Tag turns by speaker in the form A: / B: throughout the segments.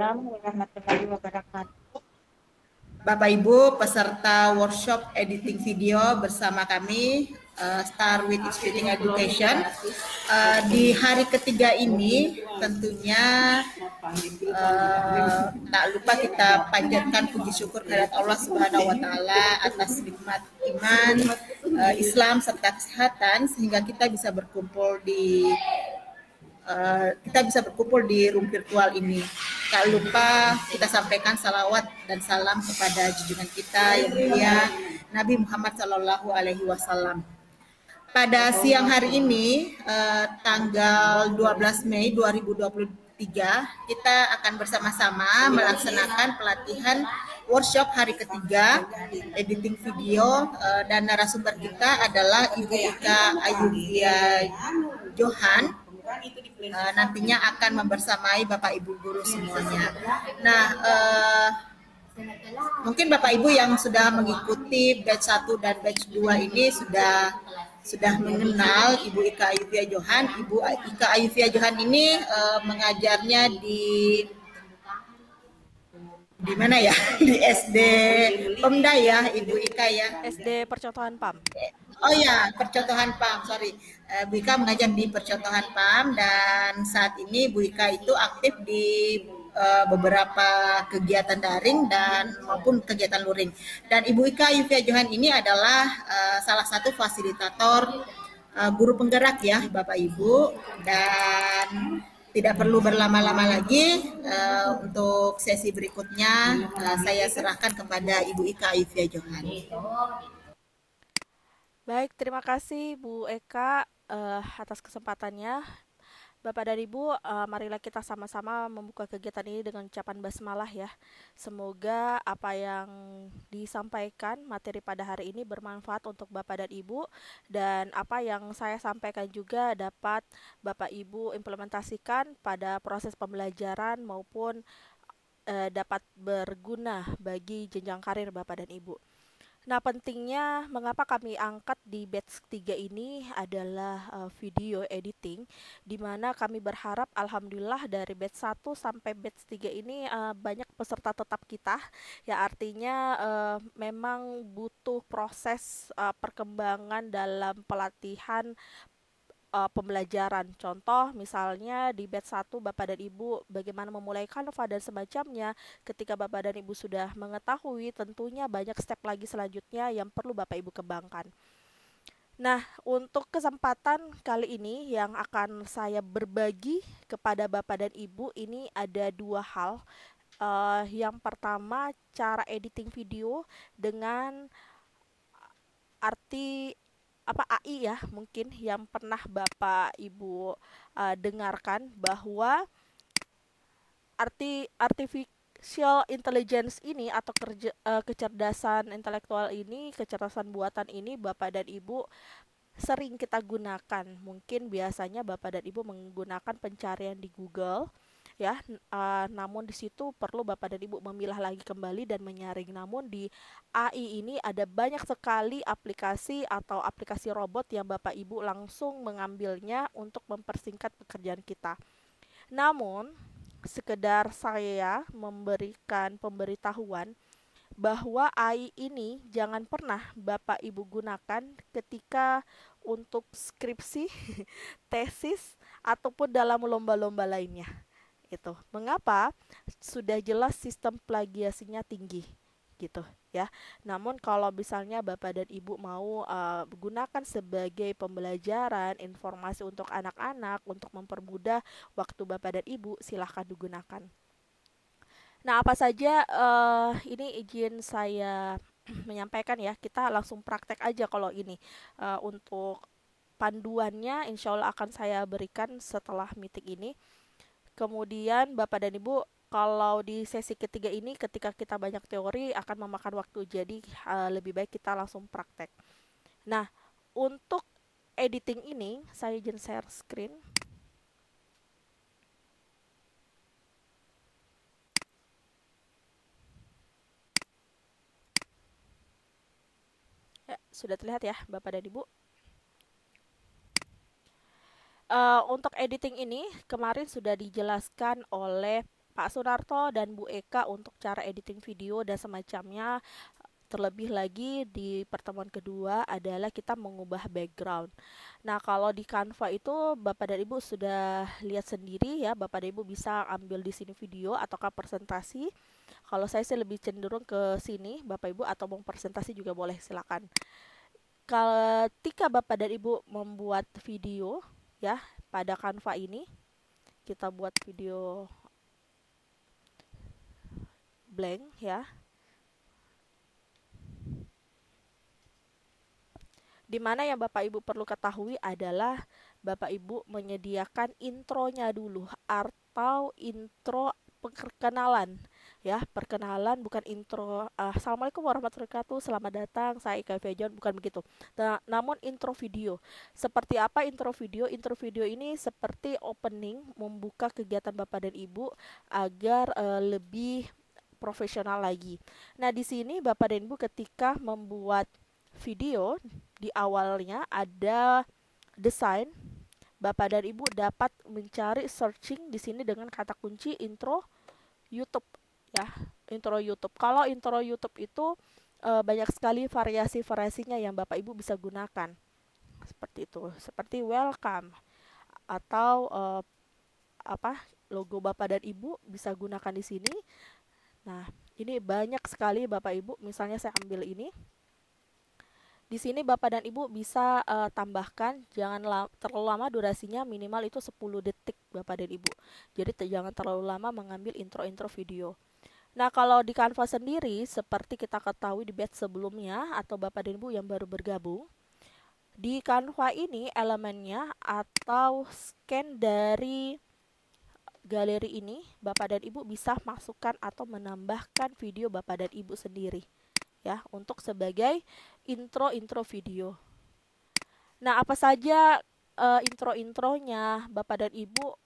A: Assalamualaikum warahmatullahi wabarakatuh.
B: Bapak Ibu peserta workshop editing video bersama kami Start with Executing Education. Di hari ketiga ini tentunya tak lupa kita panjatkan puji syukur kehadirat Allah Subhanahu wa taala atas nikmat iman, Islam serta kesehatan sehingga kita bisa berkumpul di room virtual ini. Tak lupa kita sampaikan salawat dan salam kepada junjungan kita yang mulia Nabi Muhammad Shallallahu Alaihi Wasallam. Pada siang hari ini, tanggal 12 Mei 2023, kita akan bersama-sama melaksanakan pelatihan workshop hari ketiga editing video, dan narasumber kita adalah Ibu Ika Ayuvia Johan. Nantinya akan membersamai Bapak Ibu guru semuanya. Nah, mungkin Bapak Ibu yang sudah mengikuti batch 1 dan batch 2 ini sudah mengenal Ibu Ika Ayuvia Johan. Ibu Ika Ayuvia Johan ini mengajarnya di mana ya? Di SD Pemda ya, Ibu Ika ya.
C: SD Percontohan PAM.
B: Oh ya, Percontohan PAM, sorry. Bu Ika mengajar di Percontohan PAM dan saat ini Bu Ika itu aktif di beberapa kegiatan daring dan maupun kegiatan luring. Dan Ibu Ika Ayuvia Johan ini adalah salah satu fasilitator guru penggerak ya Bapak Ibu, dan tidak perlu berlama-lama lagi, untuk sesi berikutnya saya serahkan kepada Ibu Ika Ayuvia Johan.
C: Baik, terima kasih Bu Eka atas kesempatannya. Bapak dan Ibu, marilah kita sama-sama membuka kegiatan ini dengan ucapan basmalah ya. Semoga apa yang disampaikan materi pada hari ini bermanfaat untuk Bapak dan Ibu, dan apa yang saya sampaikan juga dapat Bapak Ibu implementasikan pada proses pembelajaran maupun dapat berguna bagi jenjang karir Bapak dan Ibu. Nah, pentingnya mengapa kami angkat di batch 3 ini adalah video editing, di mana kami berharap alhamdulillah dari batch 1 sampai batch 3 ini banyak peserta tetap kita, ya artinya memang butuh proses perkembangan dalam pelatihan pembelajaran. Contoh misalnya di batch 1 Bapak dan Ibu bagaimana memulai Canva dan semacamnya. Ketika Bapak dan Ibu sudah mengetahui, tentunya banyak step lagi selanjutnya yang perlu Bapak Ibu kembangkan. Nah, untuk kesempatan kali ini yang akan saya berbagi kepada Bapak dan Ibu ini ada dua hal. Yang pertama, cara editing video dengan arti AI ya, mungkin yang pernah Bapak Ibu dengarkan bahwa artificial intelligence ini atau kecerdasan intelektual ini, kecerdasan buatan ini Bapak dan Ibu sering kita gunakan. Mungkin biasanya Bapak dan Ibu menggunakan pencarian di Google ya, namun di situ perlu Bapak dan Ibu memilah lagi kembali dan menyaring. Namun di AI ini ada banyak sekali aplikasi atau aplikasi robot yang Bapak Ibu langsung mengambilnya untuk mempersingkat pekerjaan kita. Namun sekedar saya memberikan pemberitahuan bahwa AI ini jangan pernah Bapak Ibu gunakan ketika untuk skripsi, tesis, ataupun dalam lomba-lomba lainnya. Itu. Mengapa? Sudah jelas sistem plagiasinya tinggi gitu ya. Namun kalau misalnya Bapak dan Ibu mau gunakan sebagai pembelajaran, informasi untuk anak-anak, untuk mempermudah waktu Bapak dan Ibu, silahkan digunakan. Nah, apa saja ini izin saya menyampaikan ya. Kita langsung praktek aja kalau ini. Untuk panduannya insya Allah akan saya berikan setelah meeting ini. Kemudian Bapak dan Ibu, kalau di sesi ketiga ini ketika kita banyak teori akan memakan waktu. Jadi lebih baik kita langsung praktek. Nah, untuk editing ini saya izin share screen. Ya, sudah terlihat ya Bapak dan Ibu. Untuk editing ini kemarin sudah dijelaskan oleh Pak Sunarto dan Bu Eka untuk cara editing video dan semacamnya. Terlebih lagi di pertemuan kedua adalah kita mengubah background. Nah, kalau di Canva itu Bapak dan Ibu sudah lihat sendiri ya, Bapak dan Ibu bisa ambil di sini video ataukah presentasi. Kalau saya sih lebih cenderung ke sini, Bapak Ibu, atau mau presentasi juga boleh, silakan. Ketika Bapak dan Ibu membuat video ya pada Canva ini, kita buat video blank ya. Dimana yang Bapak Ibu perlu ketahui adalah Bapak Ibu menyediakan intronya dulu atau intro perkenalan ya, perkenalan bukan intro Assalamualaikum warahmatullahi wabarakatuh, selamat datang, saya Ika Fejon, bukan begitu. Namun intro video. Seperti apa intro video? Intro video ini seperti opening, membuka kegiatan Bapak dan Ibu agar lebih profesional lagi. Nah, di sini Bapak dan Ibu ketika membuat video di awalnya ada desain, Bapak dan Ibu dapat mencari searching di sini dengan kata kunci intro YouTube ya, intro YouTube. Kalau intro YouTube itu banyak sekali variasi-variasinya yang Bapak Ibu bisa gunakan. Seperti itu, seperti welcome atau logo Bapak dan Ibu bisa gunakan di sini. Nah, ini banyak sekali Bapak Ibu, misalnya saya ambil ini. Di sini Bapak dan Ibu bisa tambahkan, jangan terlalu lama durasinya, minimal itu 10 detik Bapak dan Ibu. Jadi jangan terlalu lama mengambil intro-intro video. Nah, kalau di Canva sendiri, seperti kita ketahui di batch sebelumnya, atau Bapak dan Ibu yang baru bergabung, di Canva ini elemennya atau scan dari galeri ini, Bapak dan Ibu bisa masukkan atau menambahkan video Bapak dan Ibu sendiri ya, untuk sebagai intro video. Nah, apa saja intro-intronya? Bapak dan Ibu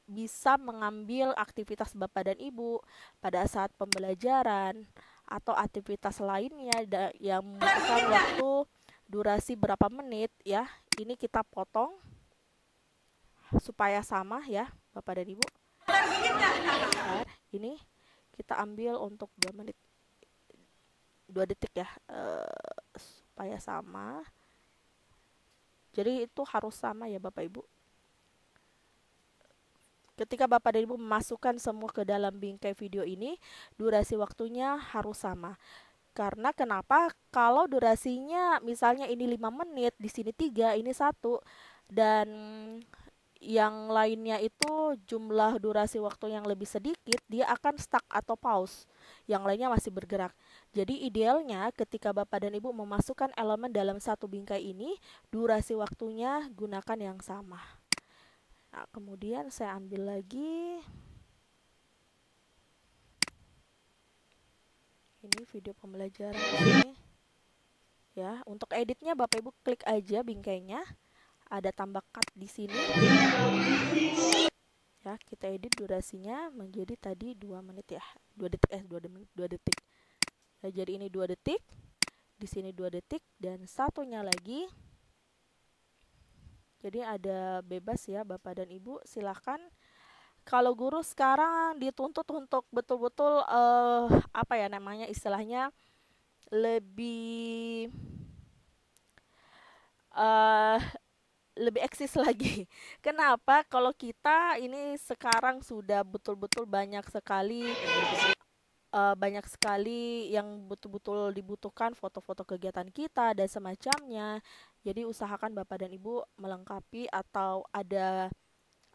C: bisa mengambil aktivitas Bapak dan Ibu pada saat pembelajaran atau aktivitas lainnya yang membutuhkan waktu durasi berapa menit ya. Ini kita potong supaya sama ya, Bapak dan Ibu. Ini kita ambil untuk 2 menit. 2 detik ya, supaya sama. Jadi itu harus sama ya Bapak Ibu. Ketika Bapak dan Ibu memasukkan semua ke dalam bingkai video ini, durasi waktunya harus sama. Karena kenapa? Kalau durasinya misalnya ini 5 menit, di sini 3, ini 1, dan yang lainnya itu jumlah durasi waktu yang lebih sedikit, dia akan stuck atau pause. Yang lainnya masih bergerak. Jadi idealnya ketika Bapak dan Ibu memasukkan elemen dalam satu bingkai ini, durasi waktunya gunakan yang sama. Nah, kemudian saya ambil lagi. Ini video pembelajaran ini. Ya, untuk editnya Bapak Ibu klik aja bingkainya. Ada tambah cut di sini. Ya, kita edit durasinya menjadi tadi 2 menit ya. 2 detik. Nah, jadi ini 2 detik. Di sini 2 detik dan satunya lagi. Jadi ada bebas ya Bapak dan Ibu, silahkan. Kalau guru sekarang dituntut untuk betul-betul istilahnya lebih eksis lagi. Kenapa? Kalau kita ini sekarang sudah betul-betul banyak sekali yang betul-betul dibutuhkan foto-foto kegiatan kita dan semacamnya. Jadi usahakan Bapak dan Ibu melengkapi atau ada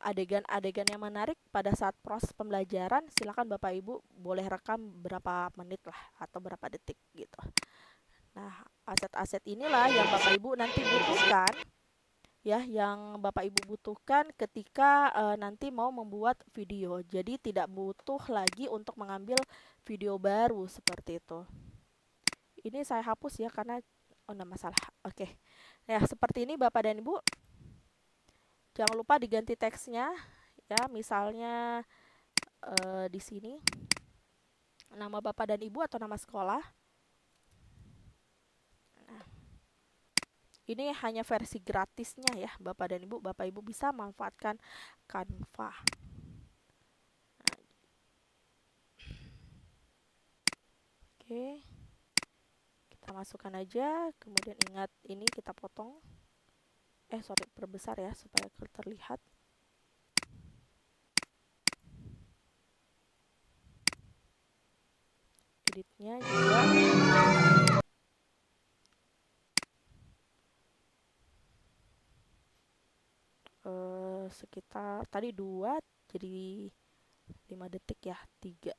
C: adegan-adegan yang menarik pada saat proses pembelajaran. Silakan Bapak Ibu boleh rekam berapa menit lah atau berapa detik gitu. Nah, aset-aset inilah yang Bapak Ibu nanti butuhkan ya, yang Bapak Ibu butuhkan ketika nanti mau membuat video. Jadi tidak butuh lagi untuk mengambil video baru seperti itu. Ini saya hapus ya karena enggak masalah. Oke. Nah, seperti ini Bapak dan Ibu. Jangan lupa diganti teksnya ya, misalnya di sini nama Bapak dan Ibu atau nama sekolah. Ini hanya versi gratisnya ya Bapak dan Ibu. Bapak Ibu bisa manfaatkan Canva. Oke, kita masukkan aja, kemudian ingat ini kita potong, sorry, perbesar ya supaya terlihat. Editnya juga sekitar tadi 2 jadi 5 detik ya, 3.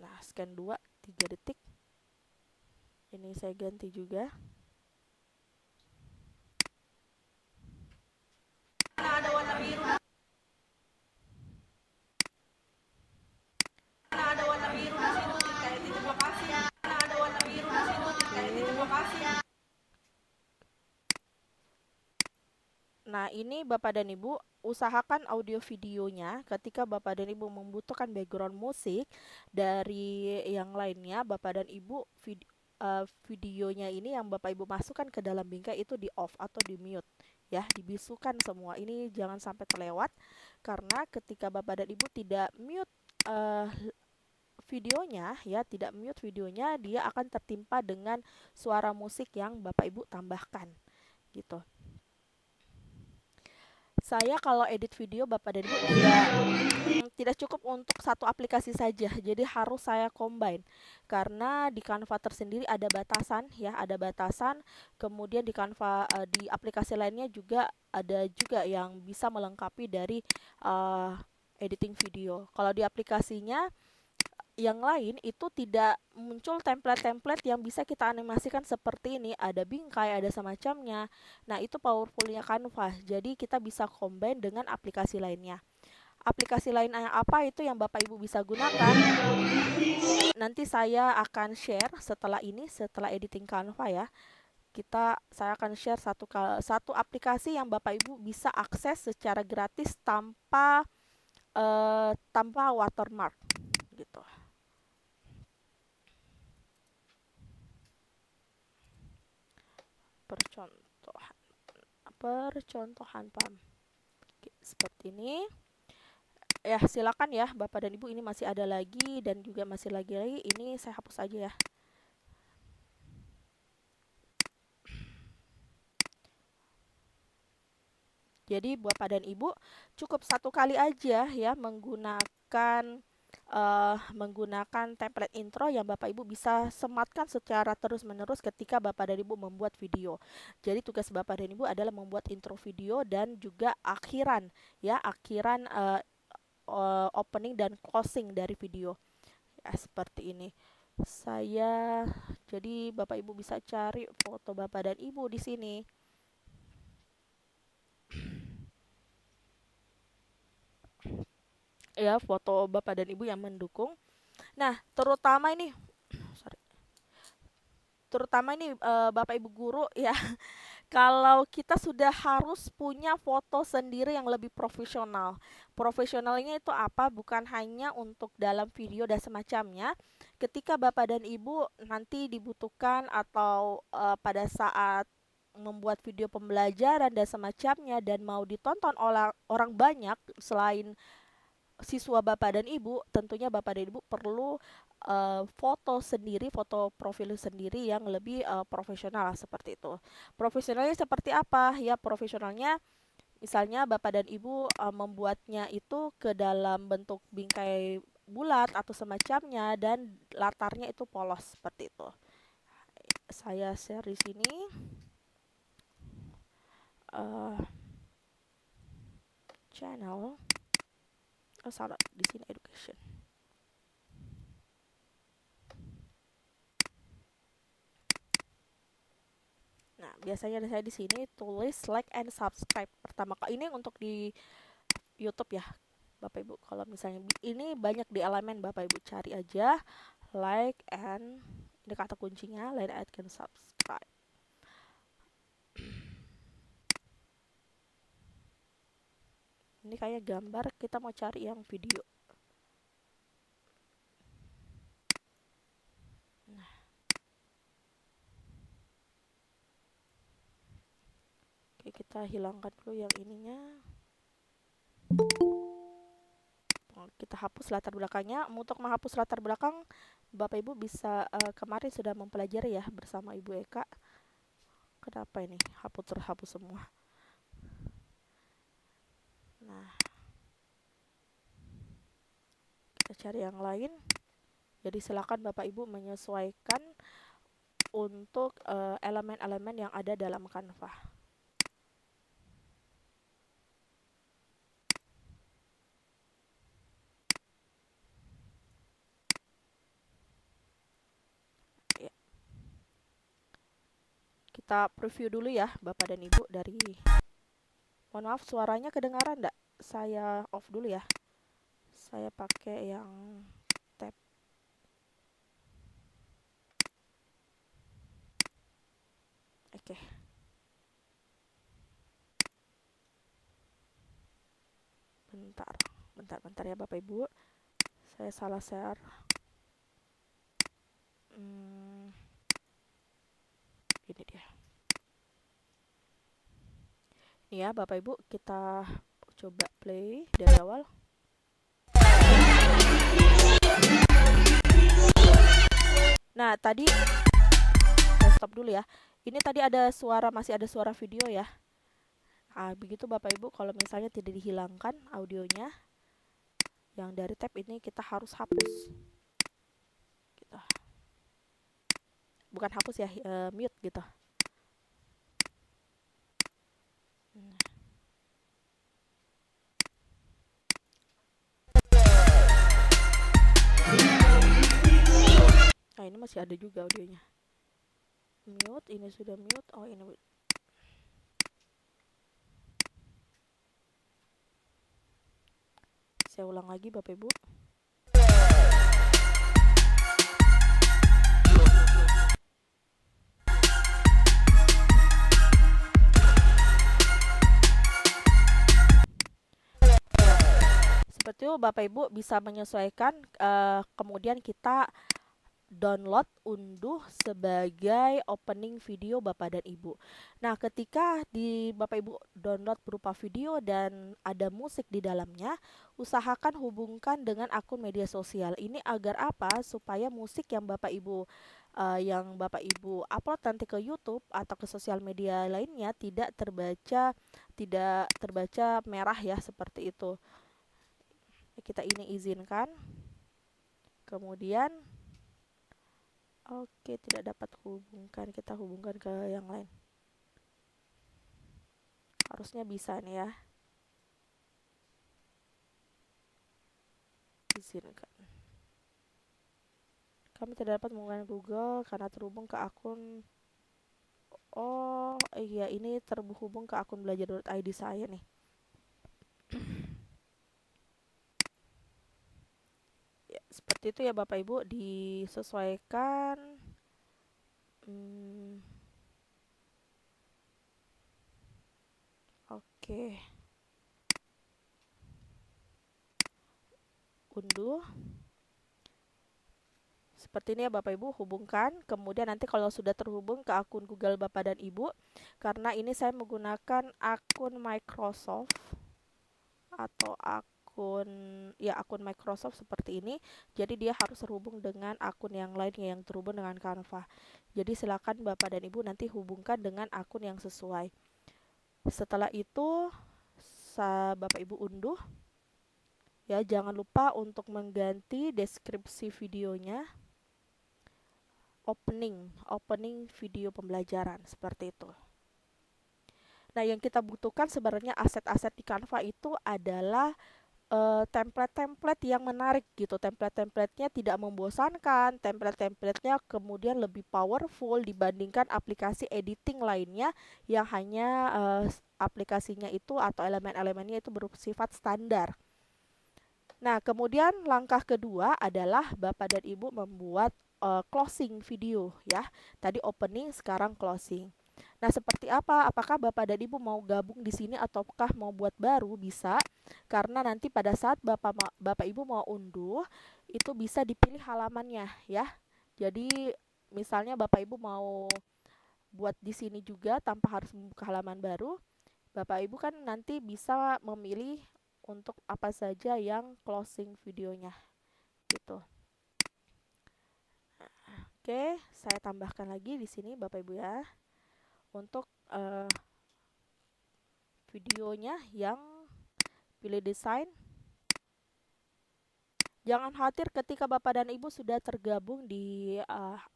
C: Nah, scan 2 3 detik. Ini saya ganti juga. Ada warna biru. Ada warna biru di situ kayak titik lokasi. Ada warna biru di situ kayak titik lokasi. Nah, ini Bapak dan Ibu usahakan audio videonya ketika Bapak dan Ibu membutuhkan background musik dari yang lainnya, Bapak dan Ibu videonya ini yang Bapak Ibu masukkan ke dalam bingkai itu di off atau di mute ya, dibisukan semua. Ini jangan sampai terlewat karena ketika Bapak dan Ibu tidak mute videonya ya, tidak mute videonya, dia akan tertimpa dengan suara musik yang Bapak Ibu tambahkan gitu. Saya kalau edit video Bapak dan Ibu tidak cukup untuk satu aplikasi saja, jadi harus saya combine karena di Canva tersendiri ada batasan ya, ada batasan. Kemudian di Canva di aplikasi lainnya juga ada juga yang bisa melengkapi dari editing video. Kalau di aplikasinya yang lain itu tidak muncul template-template yang bisa kita animasikan seperti ini, ada bingkai, ada semacamnya. Nah, itu powerfulnya Canva. Jadi kita bisa combine dengan aplikasi lainnya. Aplikasi lain apa itu yang Bapak Ibu bisa gunakan? Nanti saya akan share setelah ini, setelah editing Canva ya. Saya akan share satu aplikasi yang Bapak Ibu bisa akses secara gratis tanpa watermark gitu. Percontohan PAM. Oke, seperti ini. Ya, silakan ya Bapak dan Ibu, ini masih ada lagi dan juga masih lagi. Ini saya hapus aja ya. Jadi Bapak dan Ibu cukup satu kali aja ya menggunakan template intro yang Bapak Ibu bisa sematkan secara terus-menerus ketika Bapak dan Ibu membuat video. Jadi tugas Bapak dan Ibu adalah membuat intro video dan juga akhiran opening dan closing dari video. Ya, seperti ini. Jadi Bapak Ibu bisa cari foto Bapak dan Ibu di sini. Ya, foto Bapak dan Ibu yang mendukung. Nah, terutama ini Bapak Ibu guru ya, kalau kita sudah harus punya foto sendiri yang lebih profesional. Profesionalnya itu apa? Bukan hanya untuk dalam video dan semacamnya. Ketika Bapak dan Ibu nanti dibutuhkan atau pada saat membuat video pembelajaran dan semacamnya dan mau ditonton oleh orang banyak selain siswa Bapak dan Ibu, tentunya Bapak dan Ibu perlu foto sendiri, foto profil sendiri yang lebih profesional seperti itu. Profesionalnya seperti apa? Ya, profesionalnya misalnya Bapak dan Ibu membuatnya itu ke dalam bentuk bingkai bulat atau semacamnya dan latarnya itu polos seperti itu. Saya share di sini. Channel. Salah, di sini education. Nah, biasanya saya di sini tulis like and subscribe. Pertama kali ini untuk di YouTube ya, Bapak Ibu. Kalau misalnya ini banyak di elemen, Bapak Ibu cari aja like and ini kata kuncinya like and subscribe. Ini kayak gambar, kita mau cari yang video. Nah. Oke, kita hilangkan dulu yang ininya. Kita hapus latar belakangnya. Untuk menghapus latar belakang Bapak Ibu bisa kemarin sudah mempelajari ya bersama Ibu Eka. Kenapa ini terhapus semua? Nah, kita cari yang lain. Jadi silakan Bapak Ibu menyesuaikan untuk elemen-elemen yang ada dalam Canva. Ya. Kita preview dulu ya Bapak dan Ibu dari... Mohon maaf, suaranya kedengaran enggak? Saya off dulu ya. Saya pakai yang tab. Oke. Bentar ya Bapak Ibu. Saya salah share. Ini dia. Ini ya Bapak Ibu, kita coba play dari awal. Nah, tadi saya stop dulu ya. Ini tadi ada suara, masih ada suara video ya. Begitu Bapak Ibu, kalau misalnya tidak dihilangkan audionya, yang dari tab ini kita harus hapus. Gitu. Bukan hapus ya, mute gitu. Nah, ini masih ada juga audionya. Mute, ini sudah mute. Oh, ini saya ulang lagi Bapak Ibu. Seperti itu Bapak Ibu bisa menyesuaikan, kemudian kita download, unduh sebagai opening video Bapak dan Ibu. Nah, ketika Bapak Ibu download berupa video dan ada musik di dalamnya, usahakan hubungkan dengan akun media sosial. Ini agar apa? Supaya musik yang Bapak Ibu upload nanti ke YouTube atau ke sosial media lainnya tidak terbaca merah ya, seperti itu. Kita ini izinkan. Kemudian oke, tidak dapat hubungkan. Kita hubungkan ke yang lain. Harusnya bisa nih ya. Izinkan. Kami tidak dapat menggunakan Google karena terhubung ke akun. Oh iya, ini terhubung ke akun belajar.id saya nih. Ya, seperti itu ya Bapak Ibu, disesuaikan. Oke. Unduh. Seperti ini ya Bapak Ibu, hubungkan. Kemudian nanti kalau sudah terhubung ke akun Google Bapak dan Ibu, karena ini saya menggunakan akun Microsoft atau akun Microsoft seperti ini. Jadi dia harus terhubung dengan akun yang lainnya yang terhubung dengan Canva. Jadi silakan Bapak dan Ibu nanti hubungkan dengan akun yang sesuai. Setelah itu Bapak Ibu unduh. Ya, jangan lupa untuk mengganti deskripsi videonya opening video pembelajaran seperti itu. Nah, yang kita butuhkan sebenarnya aset-aset di Canva itu adalah template-template yang menarik gitu. Template-templatenya tidak membosankan, template-templatenya kemudian lebih powerful dibandingkan aplikasi editing lainnya yang hanya aplikasinya itu atau elemen-elemennya itu bersifat standar. Nah, kemudian langkah kedua adalah Bapak dan Ibu membuat closing video ya. Tadi opening, sekarang closing. Nah, seperti apa? Apakah Bapak dan Ibu mau gabung di sini ataukah mau buat baru? Bisa. Karena nanti pada saat Bapak Ibu mau unduh, itu bisa dipilih halamannya ya. Jadi misalnya Bapak Ibu mau buat di sini juga tanpa harus membuka halaman baru, Bapak Ibu kan nanti bisa memilih untuk apa saja yang closing videonya gitu. Oke, saya tambahkan lagi di sini Bapak Ibu ya. Untuk videonya yang pilih desain. Jangan khawatir ketika Bapak dan Ibu sudah tergabung di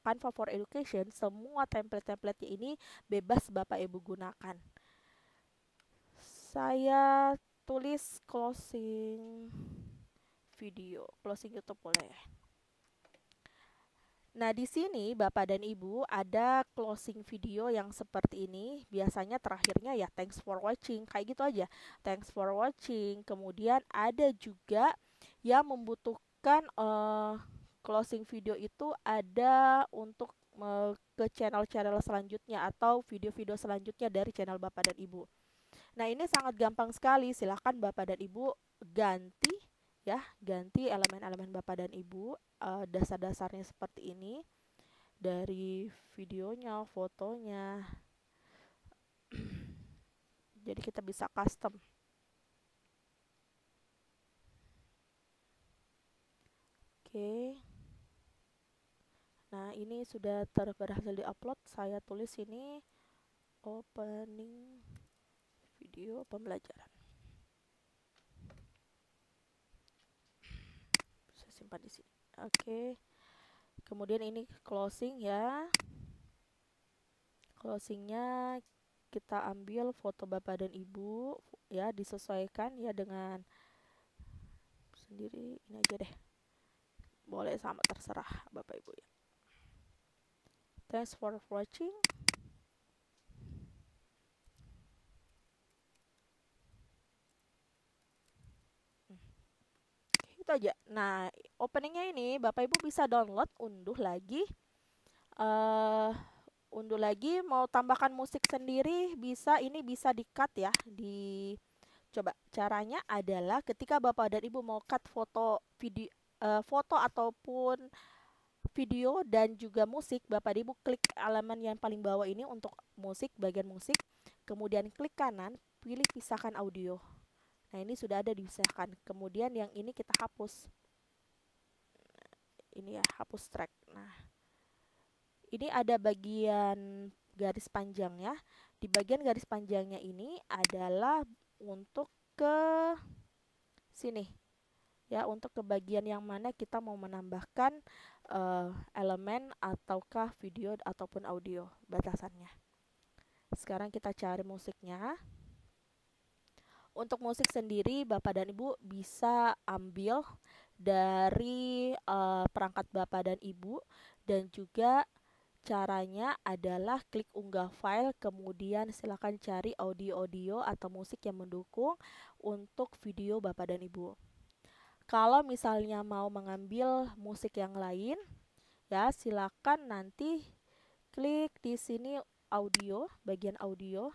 C: Canva for Education, semua template-template ini bebas Bapak Ibu gunakan. Saya tulis closing video, closing YouTube boleh. Nah, di sini Bapak dan Ibu ada closing video yang seperti ini. Biasanya terakhirnya ya thanks for watching, kayak gitu aja. Thanks for watching. Kemudian ada juga yang membutuhkan closing video itu ada untuk ke channel-channel selanjutnya atau video-video selanjutnya dari channel Bapak dan Ibu. Nah, ini sangat gampang sekali. Silahkan Bapak dan Ibu ganti ya, ganti elemen-elemen Bapak dan Ibu dasar-dasarnya seperti ini dari videonya, fotonya. Jadi kita bisa custom. Oke. Nah, ini sudah berhasil diupload. Saya tulis ini opening video pembelajaran. Saya simpan di sini. Oke. Kemudian ini closing ya. Closingnya kita ambil foto Bapak dan Ibu ya, disesuaikan ya dengan sendiri. Ini aja deh. Boleh sama, terserah Bapak Ibu ya. Thanks for watching. Itu aja. Nah, openingnya ini Bapak Ibu bisa download, unduh lagi. Unduh lagi, mau tambahkan musik sendiri bisa, ini bisa di-cut ya. Coba caranya adalah ketika Bapak dan Ibu mau cut foto video, foto ataupun video dan juga musik, Bapak dan Ibu klik elemen yang paling bawah ini untuk musik, bagian musik, kemudian klik kanan, pilih pisahkan audio. Nah, ini sudah ada dipisahkan. Kemudian yang ini kita hapus. Ini ya, hapus track. Nah, ini ada bagian garis panjangnya. Di bagian garis panjangnya ini adalah untuk ke sini. Ya, untuk ke bagian yang mana kita mau menambahkan elemen ataukah video ataupun audio batasannya. Sekarang kita cari musiknya. Untuk musik sendiri Bapak dan Ibu bisa ambil dari perangkat Bapak dan Ibu, dan juga caranya adalah klik unggah file, kemudian silakan cari audio-audio atau musik yang mendukung untuk video Bapak dan Ibu. Kalau misalnya mau mengambil musik yang lain, ya silakan nanti klik di sini audio, bagian audio.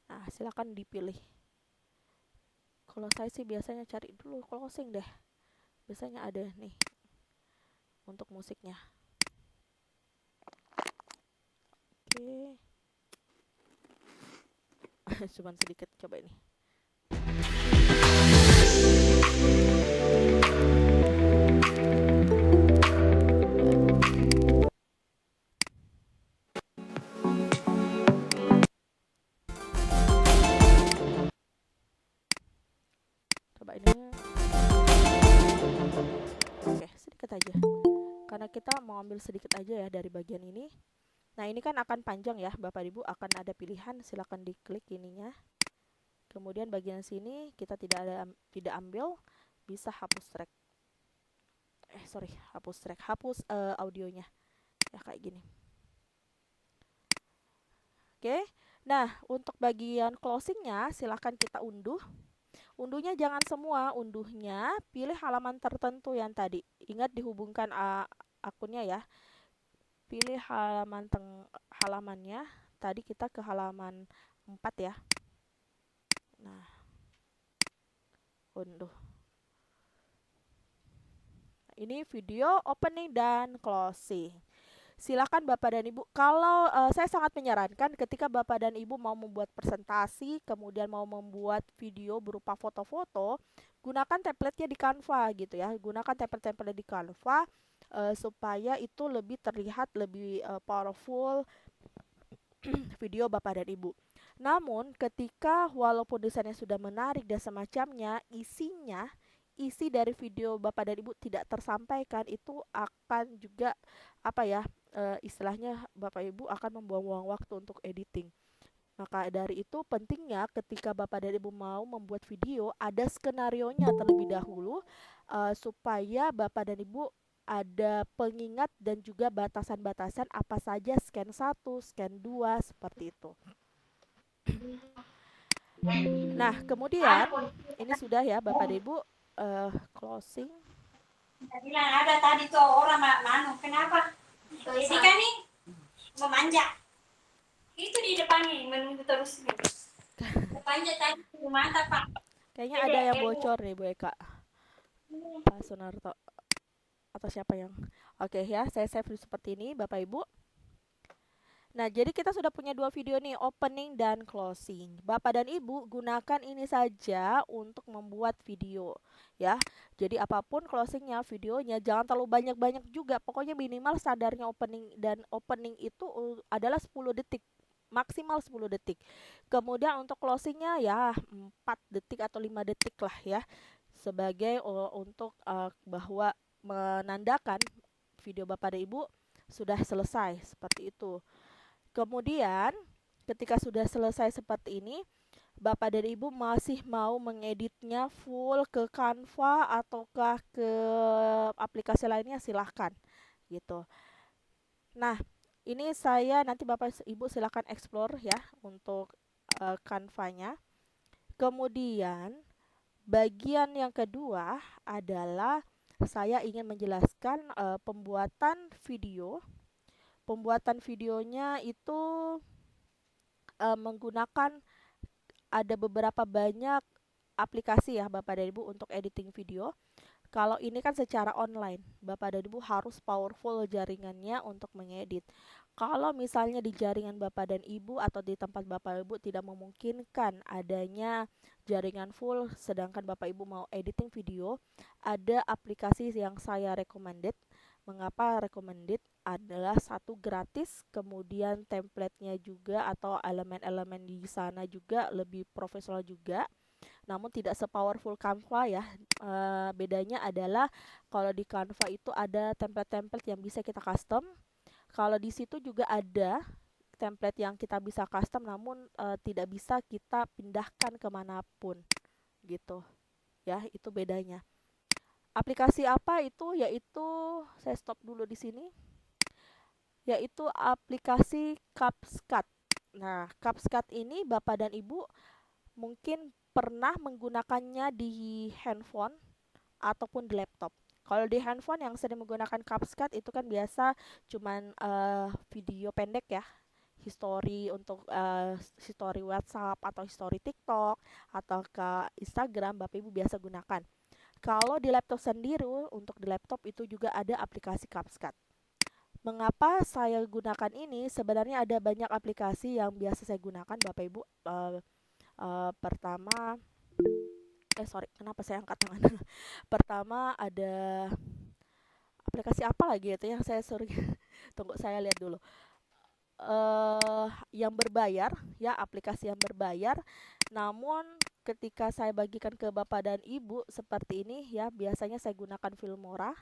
C: Nah, silakan dipilih. Kalau saya sih biasanya cari dulu closing deh. Biasanya ada nih untuk musiknya. Oke. Cuman sedikit, coba ini. Coba ini. Oke, sedikit aja. Karena kita mau ambil sedikit aja ya dari bagian ini. Nah, ini kan akan panjang ya, Bapak Ibu akan ada pilihan, silakan diklik ininya. Kemudian bagian sini kita tidak ambil, bisa hapus track. Hapus track, hapus audionya. Ya kayak gini. Oke. Nah, untuk bagian closingnya silakan kita unduh. Unduhnya jangan semua, unduhnya pilih halaman tertentu yang tadi. Ingat dihubungkan akunnya ya. Pilih halamannya. Tadi kita ke halaman 4 ya. Nah, unduh. Ini video opening dan closing. Silakan Bapak dan Ibu, kalau saya sangat menyarankan ketika Bapak dan Ibu mau membuat presentasi, kemudian mau membuat video berupa foto-foto, gunakan template-nya di Canva gitu ya. Gunakan template-template di Canva supaya itu lebih terlihat lebih powerful video Bapak dan Ibu. Namun, ketika walaupun desainnya sudah menarik dan semacamnya, isi dari video Bapak dan Ibu tidak tersampaikan, itu akan juga apa ya, istilahnya Bapak Ibu akan membuang-buang waktu untuk editing. Maka dari itu pentingnya ketika Bapak dan Ibu mau membuat video, ada skenarionya terlebih dahulu supaya Bapak dan Ibu ada pengingat dan juga batasan-batasan apa saja scan 1, scan 2 seperti itu. Nah, kemudian ini sudah ya Bapak dan Ibu closing.
A: Bilang ada tadi tuh orang manu, kenapa? Ini kan nih memanja. Itu di depan nih menunggu terus nih. Memanja tadi mata Pak.
C: Kayaknya ada yang bocor nih Bu Eka. Pak Sunarto atau siapa yang oke ya, saya save seperti ini Bapak Ibu. Nah, jadi kita sudah punya dua video nih, opening dan closing. Bapak dan Ibu gunakan ini saja untuk membuat video ya. Jadi apapun closingnya, videonya jangan terlalu banyak-banyak juga. Pokoknya minimal sadarnya opening, dan opening itu adalah 10 detik. Maksimal 10 detik. Kemudian untuk closingnya ya 4 detik atau 5 detik lah ya. Sebagai untuk bahwa menandakan video Bapak dan Ibu sudah selesai seperti itu. Kemudian ketika sudah selesai seperti ini, Bapak dan Ibu masih mau mengeditnya full ke Canva ataukah ke aplikasi lainnya, silahkan gitu. Nah, ini saya nanti Bapak Ibu silahkan explore ya untuk Canva-nya. Kemudian bagian yang kedua adalah saya ingin menjelaskan pembuatan video. Pembuatan videonya itu menggunakan ada beberapa banyak aplikasi ya Bapak dan Ibu untuk editing video. Kalau ini kan secara online, Bapak dan Ibu harus powerful jaringannya untuk mengedit. Kalau misalnya di jaringan Bapak dan Ibu atau di tempat Bapak Ibu tidak memungkinkan adanya jaringan full, sedangkan Bapak Ibu mau editing video, ada aplikasi yang saya recommended. Mengapa recommended? Adalah satu gratis, kemudian template-nya juga atau elemen-elemen di sana juga lebih profesional juga, namun tidak sepowerful Canva ya. Bedanya adalah kalau di Canva itu ada template-template yang bisa kita custom. Kalau di situ juga ada template yang kita bisa custom, namun tidak bisa kita pindahkan kemanapun gitu ya. Itu bedanya. Aplikasi apa itu? Yaitu saya stop dulu di sini. Yaitu aplikasi CapCut. Nah, CapCut ini Bapak dan Ibu mungkin pernah menggunakannya di handphone ataupun di laptop. Kalau di handphone yang sering menggunakan CapCut itu kan biasa cuman video pendek ya, history untuk history WhatsApp atau history TikTok atau ke Instagram Bapak Ibu biasa gunakan. Kalau di laptop sendiri, untuk di laptop itu juga ada aplikasi CapCut. Mengapa saya gunakan ini? Sebenarnya ada banyak aplikasi yang biasa saya gunakan Bapak Ibu. Pertama, kenapa saya angkat tangan? Pertama ada aplikasi apa lagi itu yang saya suruh tunggu saya lihat dulu. Yang berbayar ya, aplikasi yang berbayar. Namun ketika saya bagikan ke Bapak dan Ibu seperti ini ya, biasanya saya gunakan Filmora.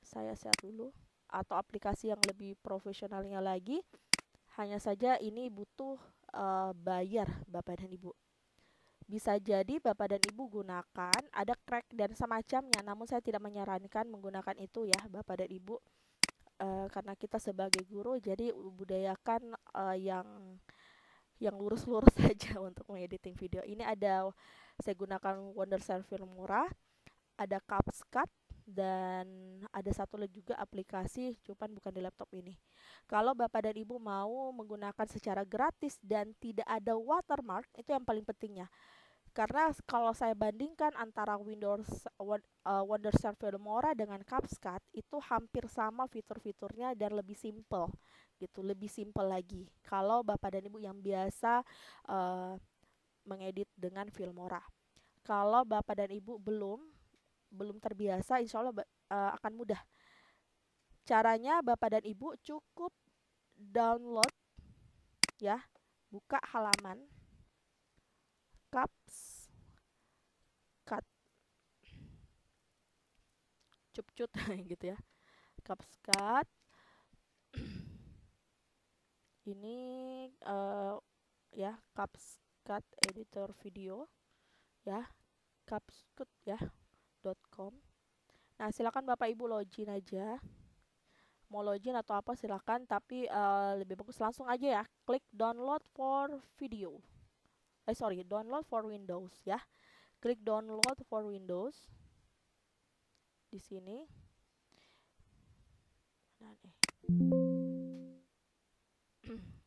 C: Saya share dulu. Atau aplikasi yang lebih profesionalnya lagi, hanya saja ini butuh bayar Bapak dan Ibu. Bisa jadi Bapak dan Ibu gunakan, ada Crack dan semacamnya, namun saya tidak menyarankan menggunakan itu ya Bapak dan Ibu. Karena kita sebagai guru, jadi budayakan yang lurus-lurus saja untuk mengediting video. Ini ada, saya gunakan Wondershare Filmora, ada CapCut, dan ada satu lagi juga aplikasi, cuman bukan di laptop ini. Kalau Bapak dan Ibu mau menggunakan secara gratis dan tidak ada watermark, itu yang paling pentingnya. Karena kalau saya bandingkan antara Wondershare Filmora dengan CapCut, itu hampir sama fitur-fiturnya dan lebih simple gitu, lebih simple lagi. Kalau Bapak dan Ibu yang biasa mengedit dengan Filmora. Kalau Bapak dan Ibu belum terbiasa, insya Allah akan mudah. Caranya Bapak dan Ibu cukup download ya, buka halaman CapCut cupcut gitu ya. CapCut ini ya, CapCut editor video ya, CapCut ya .com. Nah, silakan Bapak Ibu login aja. Mau login atau apa silakan, tapi lebih bagus langsung aja ya, klik download for video. Download for Windows ya. Klik download for Windows di sini.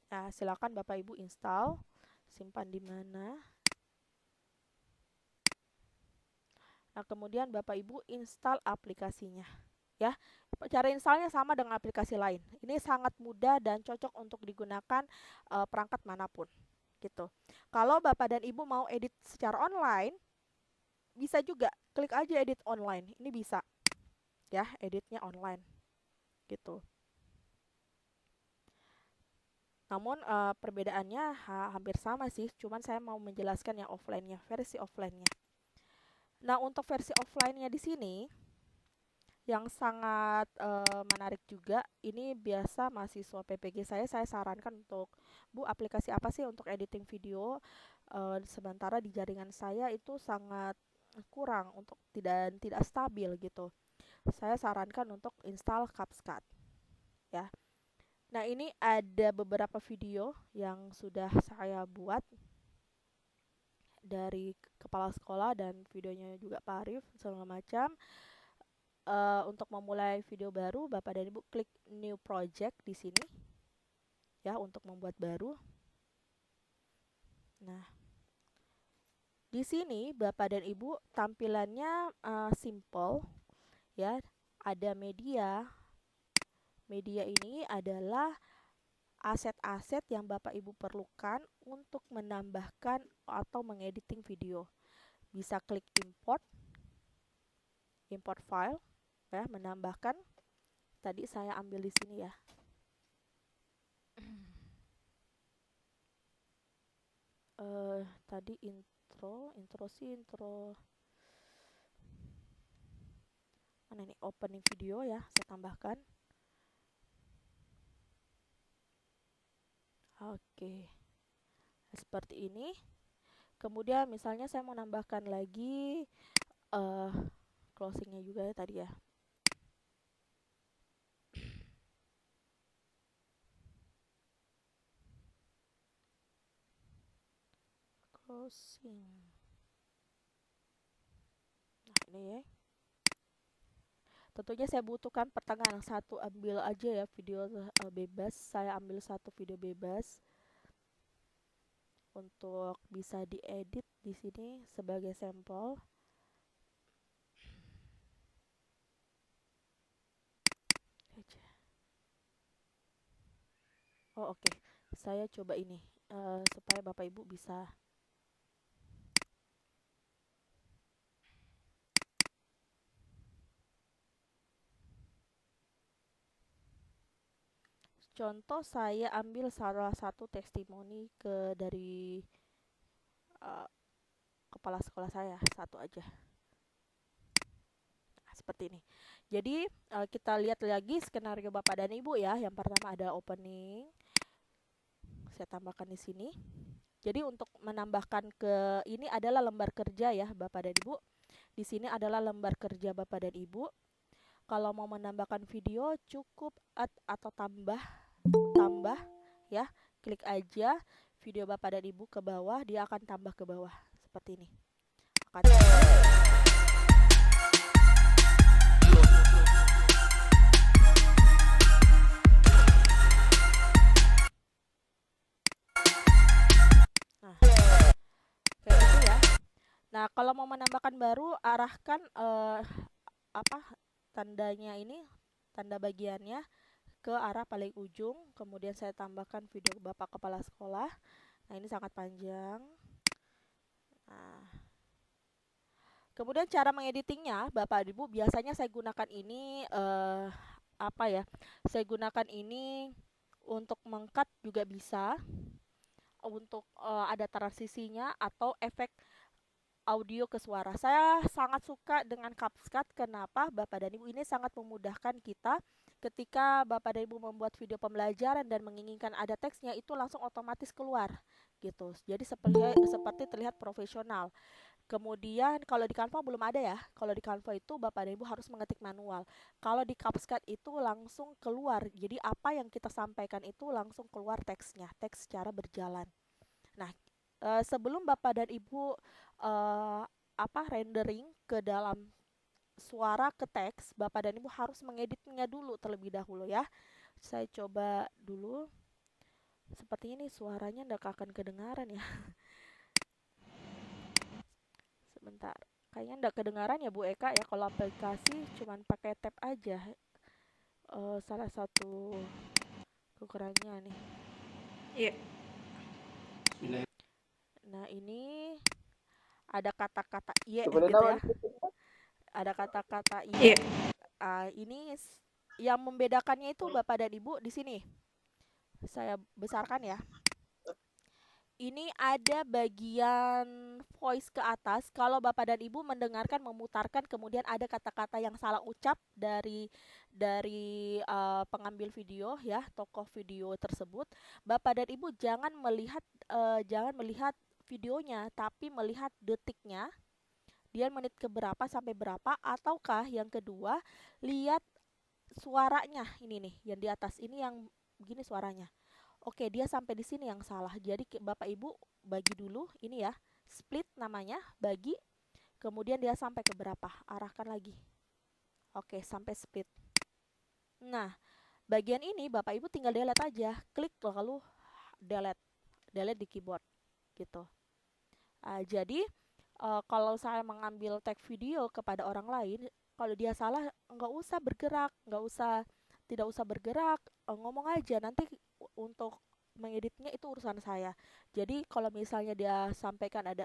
C: Nah, silakan Bapak Ibu install, simpan di mana. Nah, kemudian Bapak Ibu install aplikasinya ya. Cara installnya sama dengan aplikasi lain. Ini sangat mudah dan cocok untuk digunakan perangkat manapun gitu. Kalau Bapak dan Ibu mau edit secara online, bisa juga klik aja edit online. Ini bisa ya, editnya online gitu. Namun perbedaannya hampir sama sih, cuman saya mau menjelaskan yang offline-nya, versi offline-nya. Nah, untuk versi offline-nya di sini yang sangat menarik juga, ini biasa mahasiswa PPG saya sarankan untuk, Bu, aplikasi apa sih untuk editing video? Sementara di jaringan saya itu sangat kurang, untuk tidak stabil gitu. Saya sarankan untuk install CapCut ya. Nah, ini ada beberapa video yang sudah saya buat dari kepala sekolah dan videonya juga Pak Arif segala macam. Untuk memulai video baru, Bapak dan Ibu klik new project di sini ya, untuk membuat baru. Nah, di sini Bapak dan Ibu tampilannya simple ya. Ada media. Media ini adalah aset-aset yang Bapak Ibu perlukan untuk menambahkan atau mengediting video. Bisa klik import file ya, menambahkan. Tadi saya ambil di sini ya. Tadi intro mana nih, opening video ya, saya tambahkan. Oke, seperti ini. Kemudian misalnya saya mau nambahkan lagi closingnya juga ya tadi ya. Closing. Nah, ini ya. Tentunya saya butuhkan pertengahan satu, ambil aja ya video bebas. Saya ambil satu video bebas untuk bisa diedit di sini sebagai sampel. Oh, oke. Saya coba ini supaya Bapak Ibu bisa contoh. Saya ambil salah satu testimoni dari kepala sekolah saya, satu aja. Nah, seperti ini. Jadi kita lihat lagi skenario Bapak dan Ibu ya. Yang pertama ada opening. Saya tambahkan di sini. Jadi untuk menambahkan ke ini adalah lembar kerja ya Bapak dan Ibu. Di sini adalah lembar kerja Bapak dan Ibu. Kalau mau menambahkan video cukup add atau tambah ya. Klik aja video Bapak dan Ibu ke bawah, dia akan tambah ke bawah seperti ini. Akan nah, kayak gitu ya. Nah, kalau mau menambahkan baru, arahkan tandanya ini, tanda bagiannya ke arah paling ujung. Kemudian saya tambahkan video Bapak Kepala Sekolah. Nah, ini sangat panjang. Nah, Kemudian cara mengeditingnya, Bapak Ibu, biasanya saya gunakan ini apa ya? Saya gunakan ini untuk mengcut juga bisa, untuk ada transisinya atau efek audio ke suara. Saya sangat suka dengan CapCut. Kenapa? Bapak dan Ibu, ini sangat memudahkan kita ketika Bapak dan Ibu membuat video pembelajaran dan menginginkan ada teksnya, itu langsung otomatis keluar gitu. Jadi seperti terlihat profesional. Kemudian kalau di Canva belum ada ya. Kalau di Canva itu Bapak dan Ibu harus mengetik manual. Kalau di CapCut itu langsung keluar. Jadi apa yang kita sampaikan itu langsung keluar teksnya, teks secara berjalan. Nah, sebelum Bapak dan Ibu eh, rendering ke dalam suara ke teks, Bapak dan Ibu harus mengeditnya dulu terlebih dahulu ya. Saya coba dulu. Seperti ini suaranya nggak akan kedengaran ya. Sebentar. Kayaknya nggak kedengaran ya Bu Eka ya kalau aplikasi cuman pakai tab aja. Salah satu kekurangannya nih.
A: Iya.
C: Nah, ini ada kata-kata ye
D: Coba
C: gitu
D: naman.
C: ya. Ada kata-kata
A: Iya.
C: ye. Ini yang membedakannya itu Bapak dan Ibu di sini. Saya besarkan ya. Ini ada bagian voice ke atas. Kalau Bapak dan Ibu mendengarkan, memutarkan, kemudian ada kata-kata yang salah ucap dari pengambil video ya, tokoh video tersebut. Bapak dan Ibu jangan melihat videonya, tapi melihat detiknya. Dia menit ke berapa sampai berapa, ataukah yang kedua lihat suaranya ini nih, yang di atas ini yang begini suaranya. Oke, dia sampai di sini yang salah. Jadi Bapak Ibu bagi dulu ini ya, split namanya, bagi, kemudian dia sampai ke berapa, arahkan lagi. Oke, sampai split. Nah, bagian ini Bapak Ibu tinggal delete aja, klik lalu delete di keyboard gitu. Jadi kalau saya mengambil tag video kepada orang lain, kalau dia salah nggak usah bergerak, tidak usah bergerak, ngomong aja, nanti untuk mengeditnya itu urusan saya. Jadi kalau misalnya dia sampaikan ada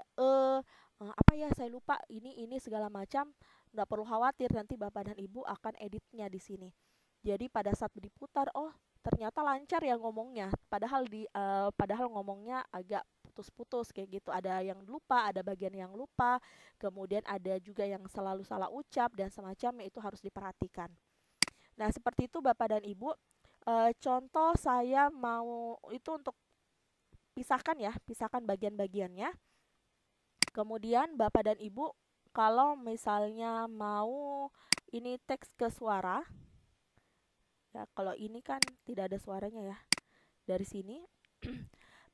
C: apa ya saya lupa ini segala macam, nggak perlu khawatir, nanti Bapak dan Ibu akan editnya di sini. Jadi pada saat diputar, oh ternyata lancar ya ngomongnya, padahal ngomongnya agak putus-putus kayak gitu, ada yang lupa, ada bagian yang lupa, kemudian ada juga yang selalu salah ucap dan semacamnya, itu harus diperhatikan. Nah, seperti itu Bapak dan Ibu. Contoh saya mau itu untuk pisahkan bagian-bagiannya. Kemudian Bapak dan Ibu kalau misalnya mau ini teks ke suara, ya kalau ini kan tidak ada suaranya ya. Dari sini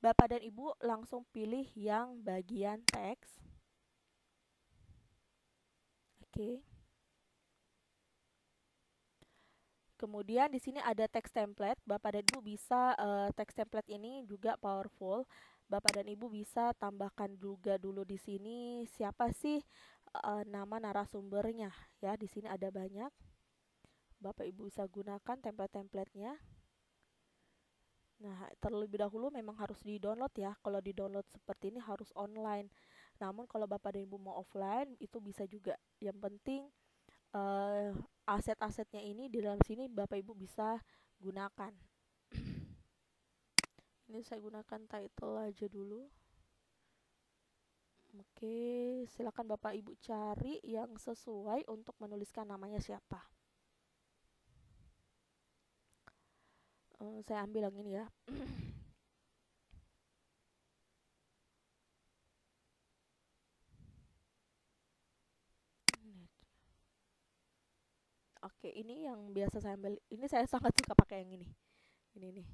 C: Bapak dan Ibu langsung pilih yang bagian teks. Oke. Kemudian di sini ada text template. Bapak dan Ibu bisa text template ini juga powerful. Bapak dan Ibu bisa tambahkan juga dulu di sini siapa sih nama narasumbernya ya. Di sini ada banyak. Bapak Ibu bisa gunakan template-templatenya. Nah, terlebih dahulu memang harus di-download ya. Kalau di-download seperti ini harus online. Namun kalau Bapak dan Ibu mau offline itu bisa juga. Yang penting aset-asetnya ini di dalam sini Bapak Ibu bisa gunakan. Ini saya gunakan title aja dulu. Oke, silakan Bapak Ibu cari yang sesuai untuk menuliskan namanya siapa. Saya ambil yang ini ya. Oke, ini yang biasa saya ambil. Ini saya sangat suka pakai yang ini. Ini nih.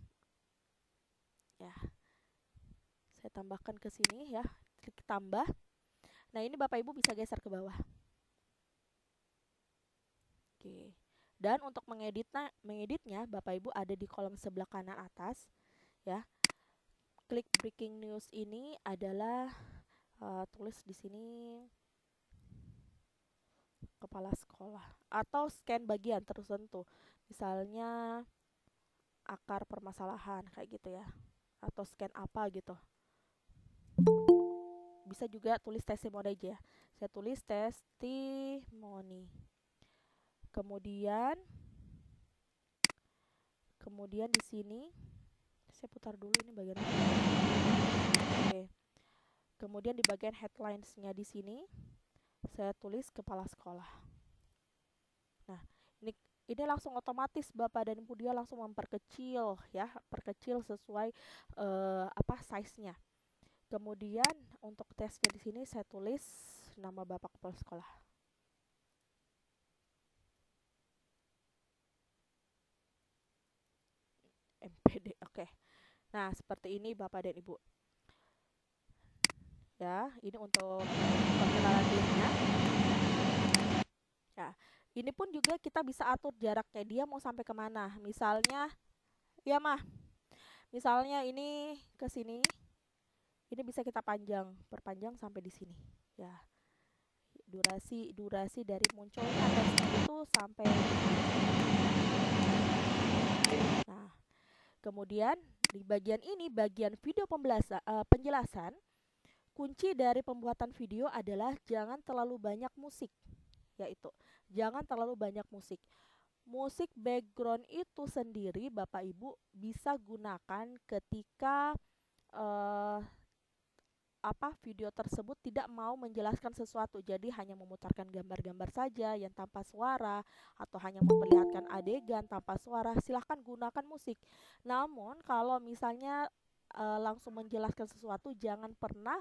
C: Ya. Saya tambahkan ke sini ya. Klik tambah. Nah, ini Bapak Ibu bisa geser ke bawah. Oke. Dan untuk mengeditnya Bapak Ibu ada di kolom sebelah kanan atas ya. Klik breaking news ini adalah tulis di sini kepala sekolah atau scan bagian tertentu. Misalnya akar permasalahan kayak gitu ya. Atau scan apa gitu. Bisa juga tulis testimoni aja. Saya tulis testimoni. Kemudian di sini saya putar dulu ini bagian apa. Oke. Kemudian di bagian headlines-nya di sini saya tulis kepala sekolah. Nah, ini langsung otomatis Bapak dan Ibu dia langsung memperkecil ya, perkecil sesuai size-nya. Kemudian untuk tesnya di sini saya tulis nama Bapak kepala sekolah. MPD, oke. Nah, seperti ini Bapak dan Ibu. Ya, ini untuk perkenalan dirinya. Ya, ini pun juga kita bisa atur jaraknya, dia mau sampai kemana. Misalnya, ya mah, misalnya ini ke sini, ini bisa kita perpanjang sampai di sini. Ya, durasi dari munculnya teks itu sampai. Nah, kemudian di bagian ini, bagian video penjelasan, kunci dari pembuatan video adalah jangan terlalu banyak musik, yaitu jangan terlalu banyak musik. Musik background itu sendiri Bapak Ibu bisa gunakan ketika video tersebut tidak mau menjelaskan sesuatu, jadi hanya memutarkan gambar-gambar saja yang tanpa suara atau hanya memperlihatkan adegan tanpa suara, silahkan gunakan musik. Namun kalau misalnya langsung menjelaskan sesuatu, jangan pernah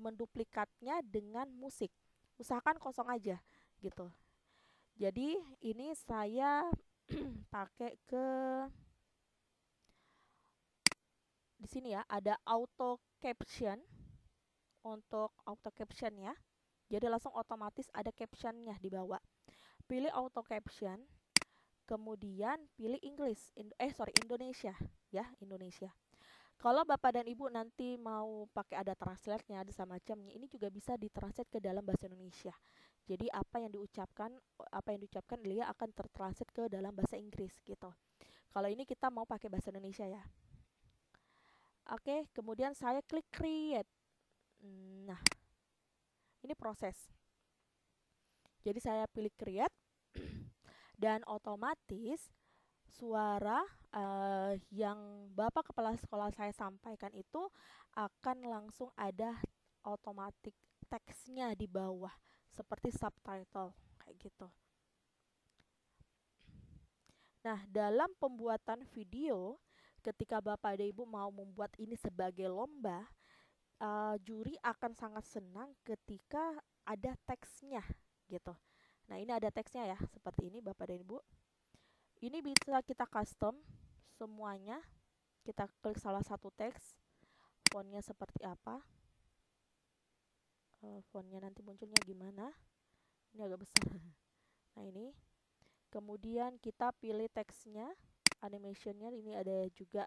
C: menduplikatnya dengan musik. Usahakan kosong aja gitu. Jadi ini saya pakai ke di sini ya, ada auto caption. Untuk auto caption ya. Jadi langsung otomatis ada captionnya di bawah. Pilih auto caption, kemudian pilih Indonesia ya, Indonesia. Kalau Bapak dan Ibu nanti mau pakai ada translate-nya, ada semacamnya, ini juga bisa ditranslate ke dalam bahasa Indonesia. Jadi apa yang diucapkan dia akan tertranslate ke dalam bahasa Inggris gitu. Kalau ini kita mau pakai bahasa Indonesia ya. Oke, kemudian saya klik create. Nah, ini proses. Jadi saya pilih create dan otomatis suara yang Bapak kepala sekolah saya sampaikan itu akan langsung ada otomatis teksnya di bawah seperti subtitle kayak gitu. Nah, dalam pembuatan video ketika Bapak dan Ibu mau membuat ini sebagai lomba, juri akan sangat senang ketika ada teksnya gitu. Nah, ini ada teksnya ya, seperti ini Bapak dan Ibu. Ini bisa kita custom semuanya. Kita klik salah satu teks, fontnya seperti apa. Fontnya nanti munculnya gimana. Ini agak besar. Nah, ini. Kemudian kita pilih teksnya, animationnya. Ini ada juga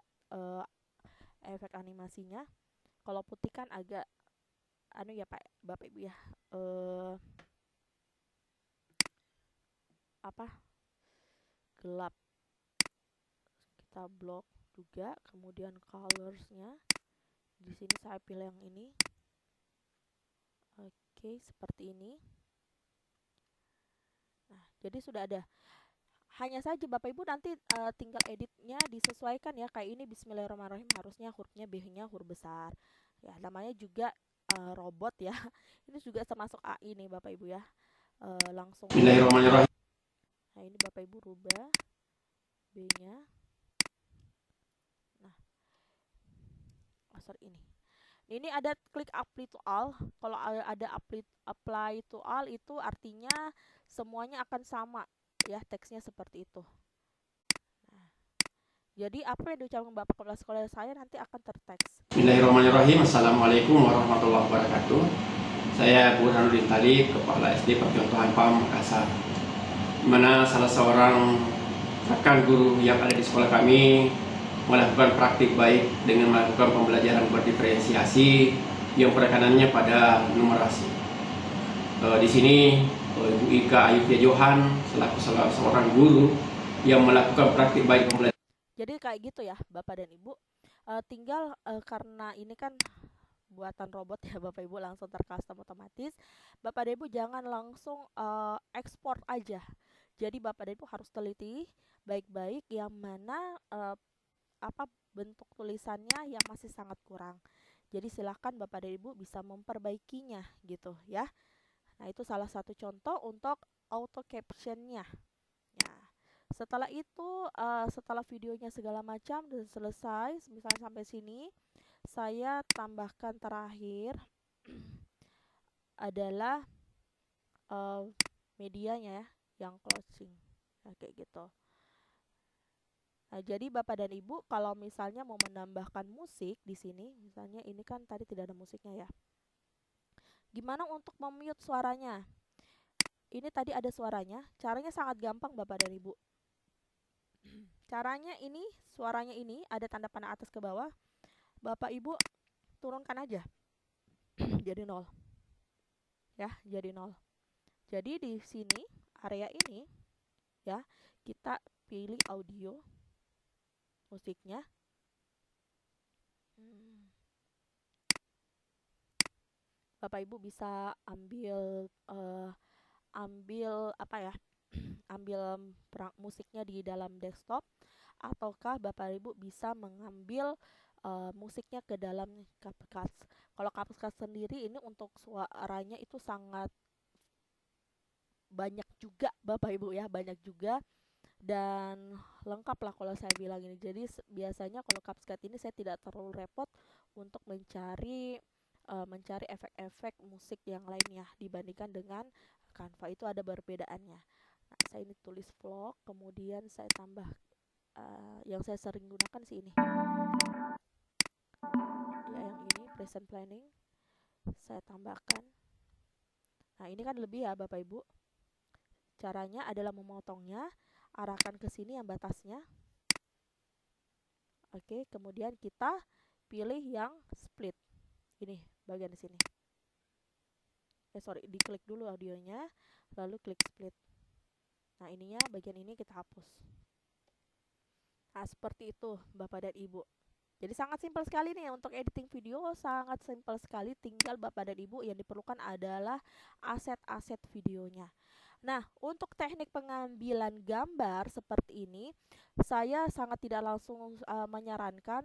C: efek animasinya. Kalau putih kan agak ya Pak, Bapak Ibu ya. Gelap. Kita blok juga, kemudian colorsnya di sini saya pilih yang ini. Oke, seperti ini. Nah, jadi sudah ada. Hanya saja Bapak Ibu nanti tinggal editnya disesuaikan ya, kayak ini Bismillahirrahmanirrahim, harusnya hurufnya B-nya huruf besar. Ya, namanya juga robot ya. Ini juga termasuk AI nih Bapak Ibu ya. Langsung Bismillahirrahmanirrahim. Nah, ini Bapak Ibu rubah B-nya. Nah, ini. Ini ada klik apply to all. Kalau ada apply to all itu artinya semuanya akan sama ya, teksnya seperti itu. Nah, jadi apa yang diucapkan Bapak kepala sekolah saya nanti akan terteks.
D: Bismillahirrahmanirrahim. Assalamualaikum warahmatullahi wabarakatuh. Saya Burhanuddin Talib, Kepala SD Percontohan PAM Makassar. Mana salah seorang rekan guru yang ada di sekolah kami melakukan praktik baik dengan melakukan pembelajaran berdiferensiasi yang penekanannya pada numerasi. Di sini Ibu Ika Ayufia Johan selaku salah seorang guru yang melakukan praktik baik pembelajaran.
C: Jadi kayak gitu ya Bapak dan Ibu. Tinggal karena ini kan buatan robot ya Bapak Ibu, langsung tercustom otomatis. Bapak dan Ibu jangan langsung ekspor aja. Jadi Bapak dan Ibu harus teliti baik-baik yang mana apa bentuk tulisannya yang masih sangat kurang. Jadi silakan Bapak dan Ibu bisa memperbaikinya gitu ya. Nah, itu salah satu contoh untuk auto captionnya. Ya. Setelah itu, setelah videonya segala macam dan selesai, misalnya sampai sini, saya tambahkan terakhir adalah medianya ya, yang closing. Nah, kayak gitu. Nah, jadi Bapak dan Ibu kalau misalnya mau menambahkan musik di sini, misalnya ini kan tadi tidak ada musiknya ya. Gimana untuk memute suaranya? Ini tadi ada suaranya, caranya sangat gampang Bapak dan Ibu. Caranya ini, suaranya ini ada tanda panah atas ke bawah. Bapak Ibu turunkan aja. Jadi 0. Ya, jadi 0. Jadi di sini, area ini ya, kita pilih audio musiknya. Bapak Ibu bisa ambil apa ya? Ambil musiknya di dalam desktop, ataukah Bapak Ibu bisa mengambil musiknya ke dalam CapCut. Kalau CapCut sendiri ini untuk suaranya itu sangat banyak juga Bapak Ibu ya, banyak juga dan lengkap lah kalau saya bilang ini. Jadi biasanya kalau CapCut ini saya tidak terlalu repot untuk mencari efek-efek musik yang lainnya dibandingkan dengan Canva, itu ada perbedaannya. Nah, saya ini tulis vlog, kemudian saya tambah yang saya sering gunakan sih ini ya, yang ini present planning saya tambahkan. Nah, ini kan lebih ya Bapak Ibu. Caranya adalah memotongnya, arahkan ke sini yang batasnya. Oke, kemudian kita pilih yang split. Ini bagian di sini. Diklik dulu audionya, lalu klik split. Nah, ininya bagian ini kita hapus. Nah, seperti itu Bapak dan Ibu. Jadi sangat simpel sekali nih untuk editing video, sangat simpel sekali. Tinggal Bapak dan Ibu yang diperlukan adalah aset-aset videonya. Nah, untuk teknik pengambilan gambar seperti ini, saya sangat tidak langsung menyarankan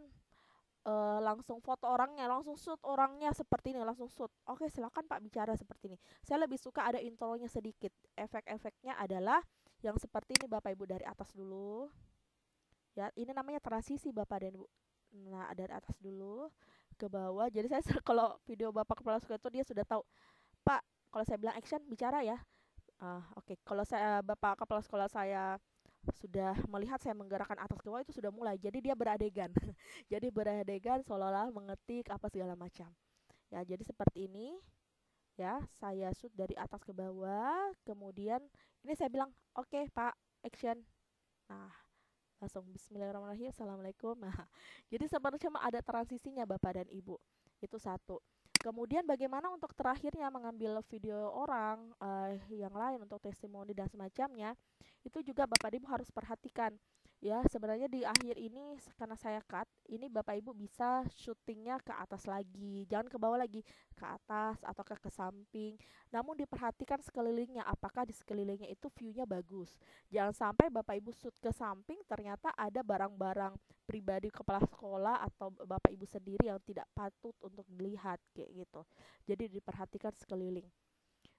C: langsung foto orangnya, langsung shoot orangnya seperti ini, langsung shoot. Oke, silakan Pak bicara seperti ini. Saya lebih suka ada intronya sedikit. Efek-efeknya adalah yang seperti ini Bapak Ibu, dari atas dulu. Ya, ini namanya transisi Bapak dan Ibu. Nah, dari atas dulu ke bawah. Jadi saya kalau video Bapak Kepala Sekolah itu dia sudah tahu, Pak, kalau saya bilang action bicara ya. Oke. Kalau saya Bapak Kepala Sekolah saya sudah melihat saya menggerakkan atas ke bawah, itu sudah mulai. Jadi dia beradegan. Jadi beradegan seolah-olah mengetik apa segala macam. Ya, jadi seperti ini. Ya, saya shoot dari atas ke bawah. Kemudian ini saya bilang, "Oke, Pak, action." Nah, langsung bismillahirrahmanirrahim, assalamualaikum. Nah, jadi seperti cuma ada transisinya Bapak dan Ibu. Itu satu. Kemudian bagaimana untuk terakhirnya mengambil video orang yang lain untuk testimoni dan semacamnya, itu juga Bapak Ibu harus perhatikan. Ya, sebenarnya di akhir ini karena saya cut, ini Bapak Ibu bisa syutingnya ke atas lagi, jangan ke bawah lagi, ke atas atau ke samping. Namun diperhatikan sekelilingnya, apakah di sekelilingnya itu view-nya bagus. Jangan sampai Bapak Ibu shoot ke samping ternyata ada barang-barang pribadi kepala sekolah atau Bapak Ibu sendiri yang tidak patut untuk dilihat kayak gitu. Jadi diperhatikan sekeliling.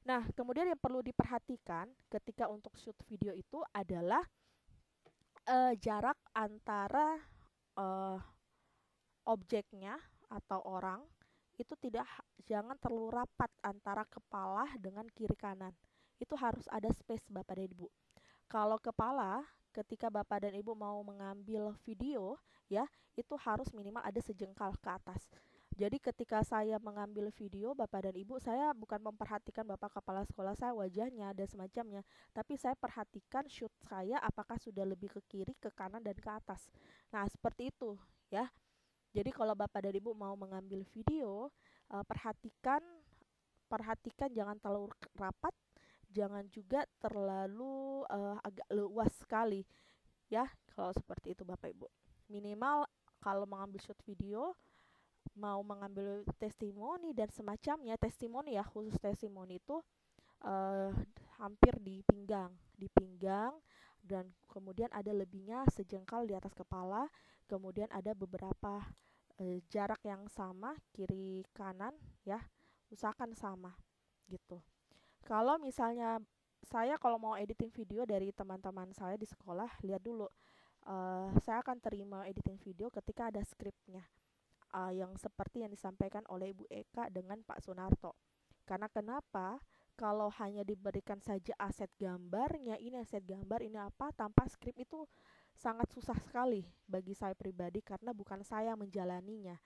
C: Nah, kemudian yang perlu diperhatikan ketika untuk shoot video itu adalah jarak antara objeknya atau orang itu jangan terlalu rapat antara kepala dengan kiri kanan. Itu harus ada space Bapak dan Ibu. Kalau kepala, ketika Bapak dan Ibu mau mengambil video ya, itu harus minimal ada sejengkal ke atas. Jadi ketika saya mengambil video Bapak dan Ibu, saya bukan memperhatikan Bapak Kepala Sekolah saya, wajahnya dan semacamnya, tapi saya perhatikan shoot saya apakah sudah lebih ke kiri, ke kanan, dan ke atas. Nah, seperti itu ya. Jadi kalau Bapak dan Ibu mau mengambil video, perhatikan jangan terlalu rapat, jangan juga terlalu agak luas sekali ya. Kalau seperti itu Bapak Ibu, minimal kalau mengambil shoot video mau mengambil testimoni dan semacamnya. Testimoni ya, khusus testimoni itu hampir di pinggang dan kemudian ada lebihnya sejengkal di atas kepala, kemudian ada beberapa jarak yang sama kiri kanan ya, usahakan sama gitu. Kalau misalnya saya kalau mau editing video dari teman-teman saya di sekolah, lihat dulu, saya akan terima editing video ketika ada skripnya, yang seperti yang disampaikan oleh Ibu Eka dengan Pak Sunarto. Karena kenapa? Kalau hanya diberikan saja aset gambarnya, ini aset gambar, ini apa, tanpa skrip itu sangat susah sekali bagi saya pribadi karena bukan saya menjalaninya,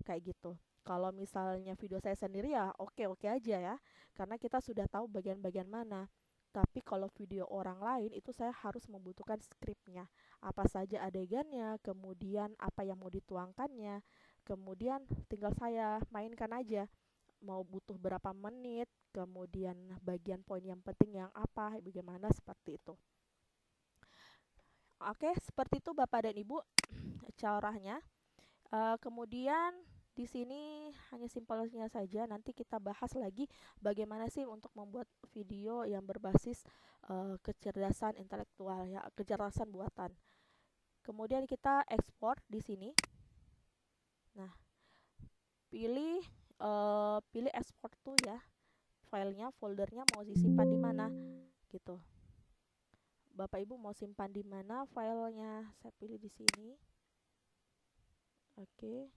C: kayak gitu. Kalau misalnya video saya sendiri ya oke-oke aja ya, karena kita sudah tahu bagian-bagian mana. Tapi kalau video orang lain itu saya harus membutuhkan skripnya, apa saja adegannya, kemudian apa yang mau dituangkannya, kemudian tinggal saya mainkan aja, mau butuh berapa menit, kemudian bagian poin yang penting yang apa, bagaimana, seperti itu. Oke, seperti itu Bapak dan Ibu caranya. Kemudian di sini hanya simpelnya saja, nanti kita bahas lagi bagaimana sih untuk membuat video yang berbasis kecerdasan intelektual ya, kecerdasan buatan. Kemudian kita ekspor di sini. Nah, pilih ekspor tuh ya, filenya, foldernya mau disimpan di mana gitu. Bapak Ibu mau simpan di mana filenya? Saya pilih di sini. Oke.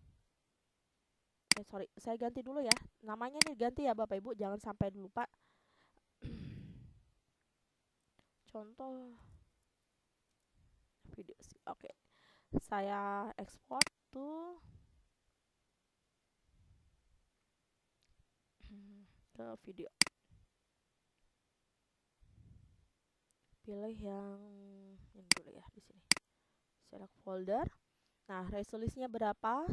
C: Sorry, saya ganti dulu ya. Namanya nih ganti ya Bapak Ibu, jangan sampai lupa. Contoh video. Oke. Saya ekspor tuh ke video. Pilih yang ini dulu ya di sini. Select folder. Nah, resolusinya berapa?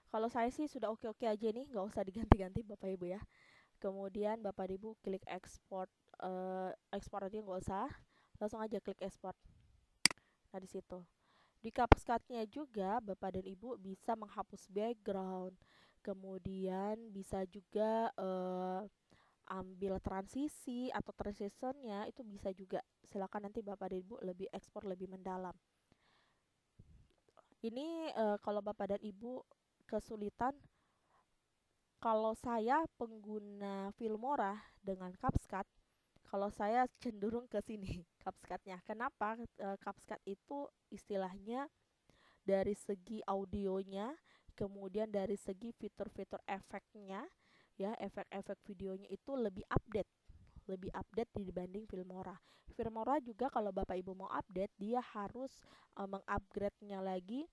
C: Kalau saya sih sudah oke-oke aja nih, nggak usah diganti-ganti Bapak Ibu ya. Kemudian Bapak Ibu klik export, export aja nggak usah, langsung aja klik export. Nah, di situ. Di CapCut-nya juga Bapak dan Ibu bisa menghapus background, kemudian bisa juga ambil transisi atau transitionnya, itu bisa juga. Silakan nanti Bapak dan Ibu lebih ekspor lebih mendalam. Ini kalau Bapak dan Ibu kesulitan, kalau saya pengguna Filmora dengan CapCut, kalau saya cenderung ke sini CapCut-nya. Kenapa? CapCut itu istilahnya dari segi audionya, kemudian dari segi fitur-fitur efeknya, ya, efek-efek videonya itu lebih update dibanding Filmora. Filmora juga kalau Bapak Ibu mau update, dia harus mengupgrade-nya lagi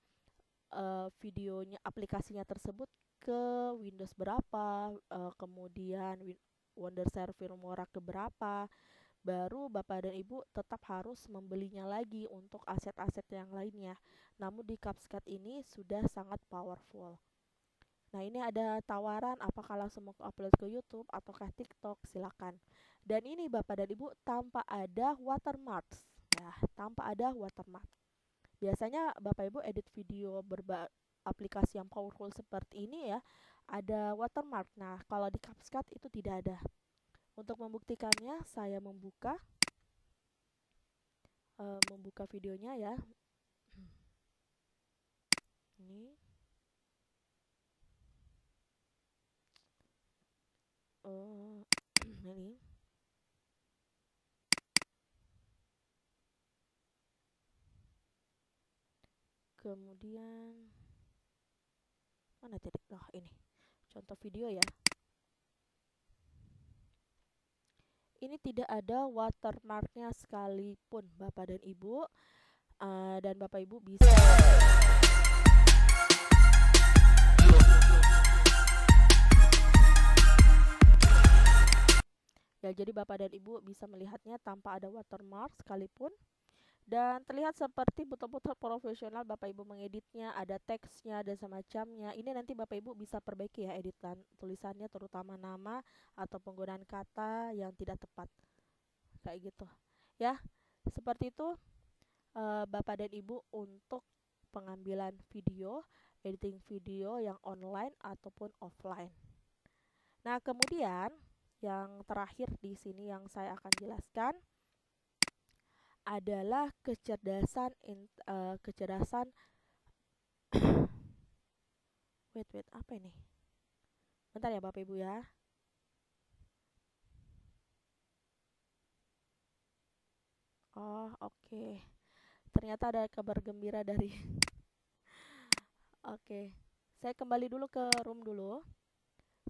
C: videonya, aplikasinya tersebut ke Windows berapa, kemudian Wondershare Filmora ke berapa, baru Bapak dan Ibu tetap harus membelinya lagi untuk aset-aset yang lainnya. Namun di CapCut ini sudah sangat powerful. Nah, ini ada tawaran apakah langsung mau upload ke YouTube ataukah TikTok, silakan. Dan ini Bapak dan Ibu tanpa ada watermarks. Ya, tanpa ada watermark. Biasanya Bapak Ibu edit video aplikasi yang powerful seperti ini ya, ada watermark. Nah, kalau di CapCut itu tidak ada. Untuk membuktikannya, saya membuka videonya ya. Ini ini. Kemudian mana titik? Oh, ini. Contoh video ya. Ini tidak ada watermarknya sekalipun Bapak dan Ibu. Dan Bapak Ibu bisa ya, jadi Bapak dan Ibu bisa melihatnya tanpa ada watermark sekalipun, dan terlihat seperti betul-betul profesional. Bapak Ibu mengeditnya, ada teksnya dan semacamnya. Ini nanti Bapak Ibu bisa perbaiki ya editan tulisannya, terutama nama atau penggunaan kata yang tidak tepat, kayak gitu ya. Seperti itu Bapak dan Ibu untuk pengambilan video editing video yang online ataupun offline. Nah, kemudian yang terakhir di sini yang saya akan jelaskan adalah kecerdasan wait, apa ini? Bentar ya Bapak Ibu ya. Oh, oke. Ternyata ada kabar gembira dari Oke. Saya kembali dulu ke room dulu.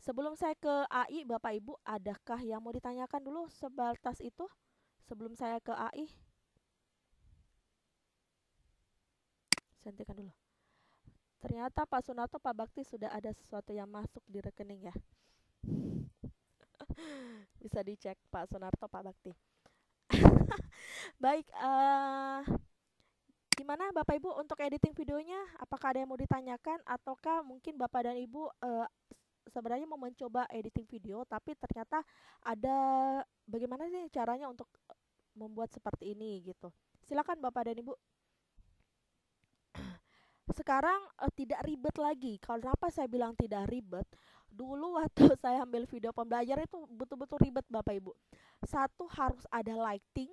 C: Sebelum saya ke AI, Bapak Ibu, adakah yang mau ditanyakan dulu sebatas itu? Sebelum saya ke AI? Saya hentikan dulu. Ternyata Pak Sunarto, Pak Bakti sudah ada sesuatu yang masuk di rekening ya. Bisa dicek Pak Sunarto, Pak Bakti. Baik, gimana Bapak Ibu untuk editing videonya? Apakah ada yang mau ditanyakan ataukah mungkin Bapak dan Ibu sebenarnya mau mencoba editing video tapi ternyata ada bagaimana sih caranya untuk membuat seperti ini gitu. Silakan Bapak dan Ibu. Sekarang tidak ribet lagi. Kenapa saya bilang tidak ribet? Dulu waktu saya ambil video pembelajaran itu betul-betul ribet Bapak Ibu. Satu, harus ada lighting.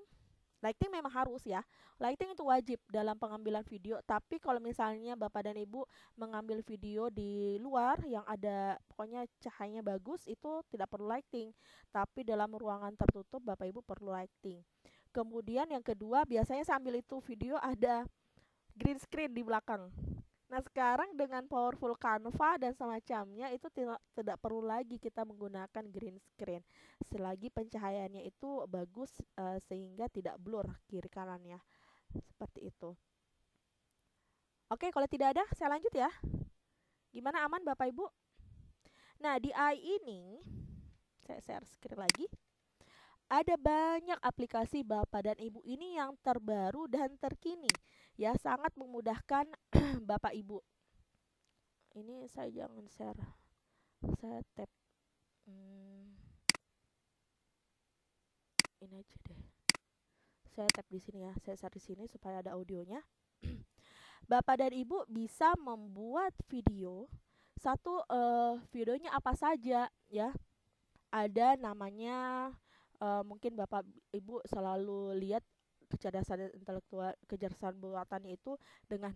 C: Lighting memang harus ya. Lighting itu wajib dalam pengambilan video. Tapi kalau misalnya Bapak dan Ibu mengambil video di luar yang ada pokoknya cahayanya bagus, itu tidak perlu lighting. Tapi dalam ruangan tertutup Bapak Ibu perlu lighting. Kemudian yang kedua, biasanya saya ambil itu video ada green screen di belakang. Nah, sekarang dengan powerful Canva dan semacamnya itu tidak perlu lagi kita menggunakan green screen selagi pencahayaannya itu bagus, sehingga tidak blur kiri kanannya. Seperti itu. Oke, kalau tidak ada saya lanjut ya. Gimana, aman Bapak Ibu? Nah, di AI ini saya share screen lagi. Ada banyak aplikasi Bapak dan Ibu ini yang terbaru dan terkini. Ya, sangat memudahkan Bapak Ibu. Ini saya jangan share. Saya tap. Ini aja deh. Saya tap di sini ya. Saya share di sini supaya ada audionya. Bapak dan Ibu bisa membuat video. Satu, videonya apa saja ya. Ada namanya, mungkin Bapak Ibu selalu lihat kecerdasan intelektual, kecerdasan buatannya itu dengan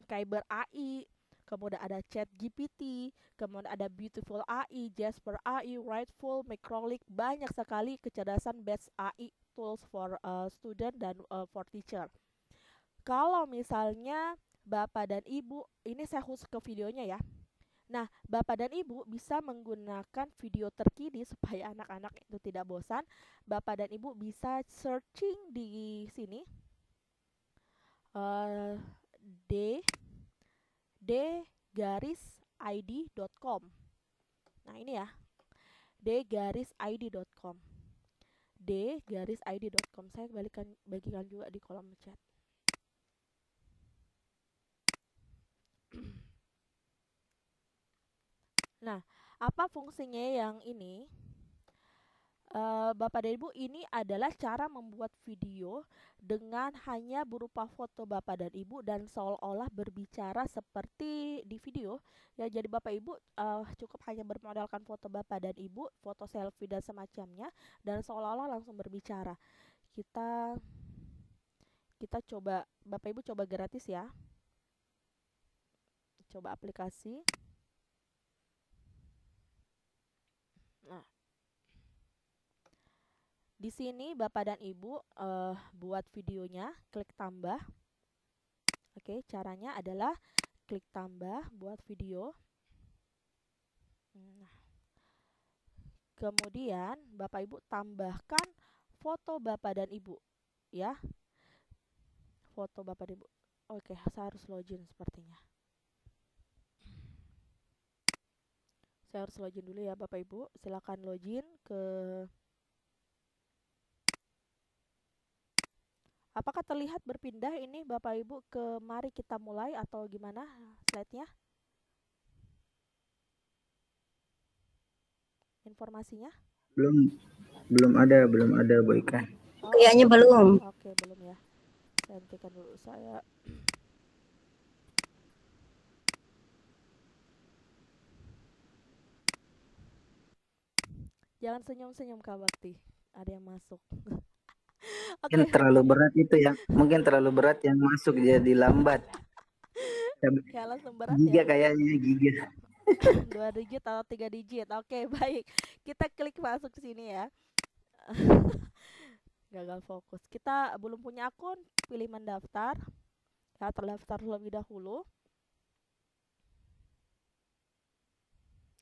C: Kyber AI, kemudian ada ChatGPT, kemudian ada Beautiful AI, Jasper AI, Rightful, Microlic, banyak sekali kecerdasan based AI tools for student dan for teacher. Kalau misalnya Bapak dan Ibu, ini saya khusus ke videonya ya. Nah, Bapak dan Ibu bisa menggunakan video terkini supaya anak-anak itu tidak bosan. Bapak dan Ibu bisa searching di sini, d-id.com. Nah, ini ya, d-id.com. d-id.com. Saya bagikan juga di kolom chat. Nah, apa fungsinya yang ini? Bapak dan Ibu, ini adalah cara membuat video dengan hanya berupa foto Bapak dan Ibu dan seolah-olah berbicara seperti di video. Ya, jadi Bapak Ibu cukup hanya bermodalkan foto Bapak dan Ibu, foto selfie dan semacamnya, dan seolah-olah langsung berbicara. Kita coba, Bapak Ibu coba gratis ya. Coba aplikasi. Nah, di sini Bapak dan Ibu buat videonya, klik tambah. Oke, caranya adalah klik tambah, buat video. Nah, kemudian Bapak Ibu tambahkan foto Bapak dan Ibu, ya. Foto Bapak dan Ibu. Oke, saya harus login sepertinya. Saya harus login dulu ya Bapak Ibu. Silakan login ke. Apakah terlihat berpindah ini Bapak Ibu ke mari kita mulai atau gimana slide-nya? Informasinya?
E: Belum ada Bu Ika.
C: Oh,
F: Kayaknya belum.
C: Oke, belum ya. Saya hentikan dulu saya. Jangan senyum-senyum Kak Bakti. Ada yang masuk.
E: Mungkin
C: Oke,
E: terlalu berat itu yang mungkin terlalu berat yang masuk jadi lambat.
C: ya langsung berat ya.
E: Giga kayaknya giga.
C: 2 digit atau 3 digit. Oke, baik. Kita klik masuk ke sini ya. Gagal fokus. Kita belum punya akun, pilih mendaftar. Ya, terdaftar terlebih dahulu.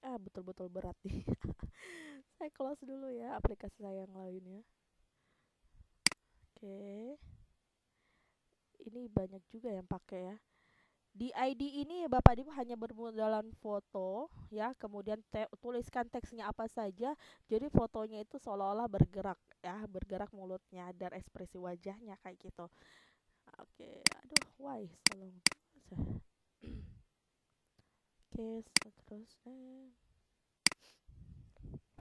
C: Betul-betul berat nih. Saya close dulu ya aplikasi saya yang lainnya. Oke. Ini banyak juga yang pakai ya. Di ID ini Bapak Ibu hanya bermodalan foto ya, kemudian tuliskan teksnya apa saja. Jadi fotonya itu seolah-olah bergerak ya, bergerak mulutnya dan ekspresi wajahnya kayak gitu. Oke, aduh, why tolong. Oke, seterusnya.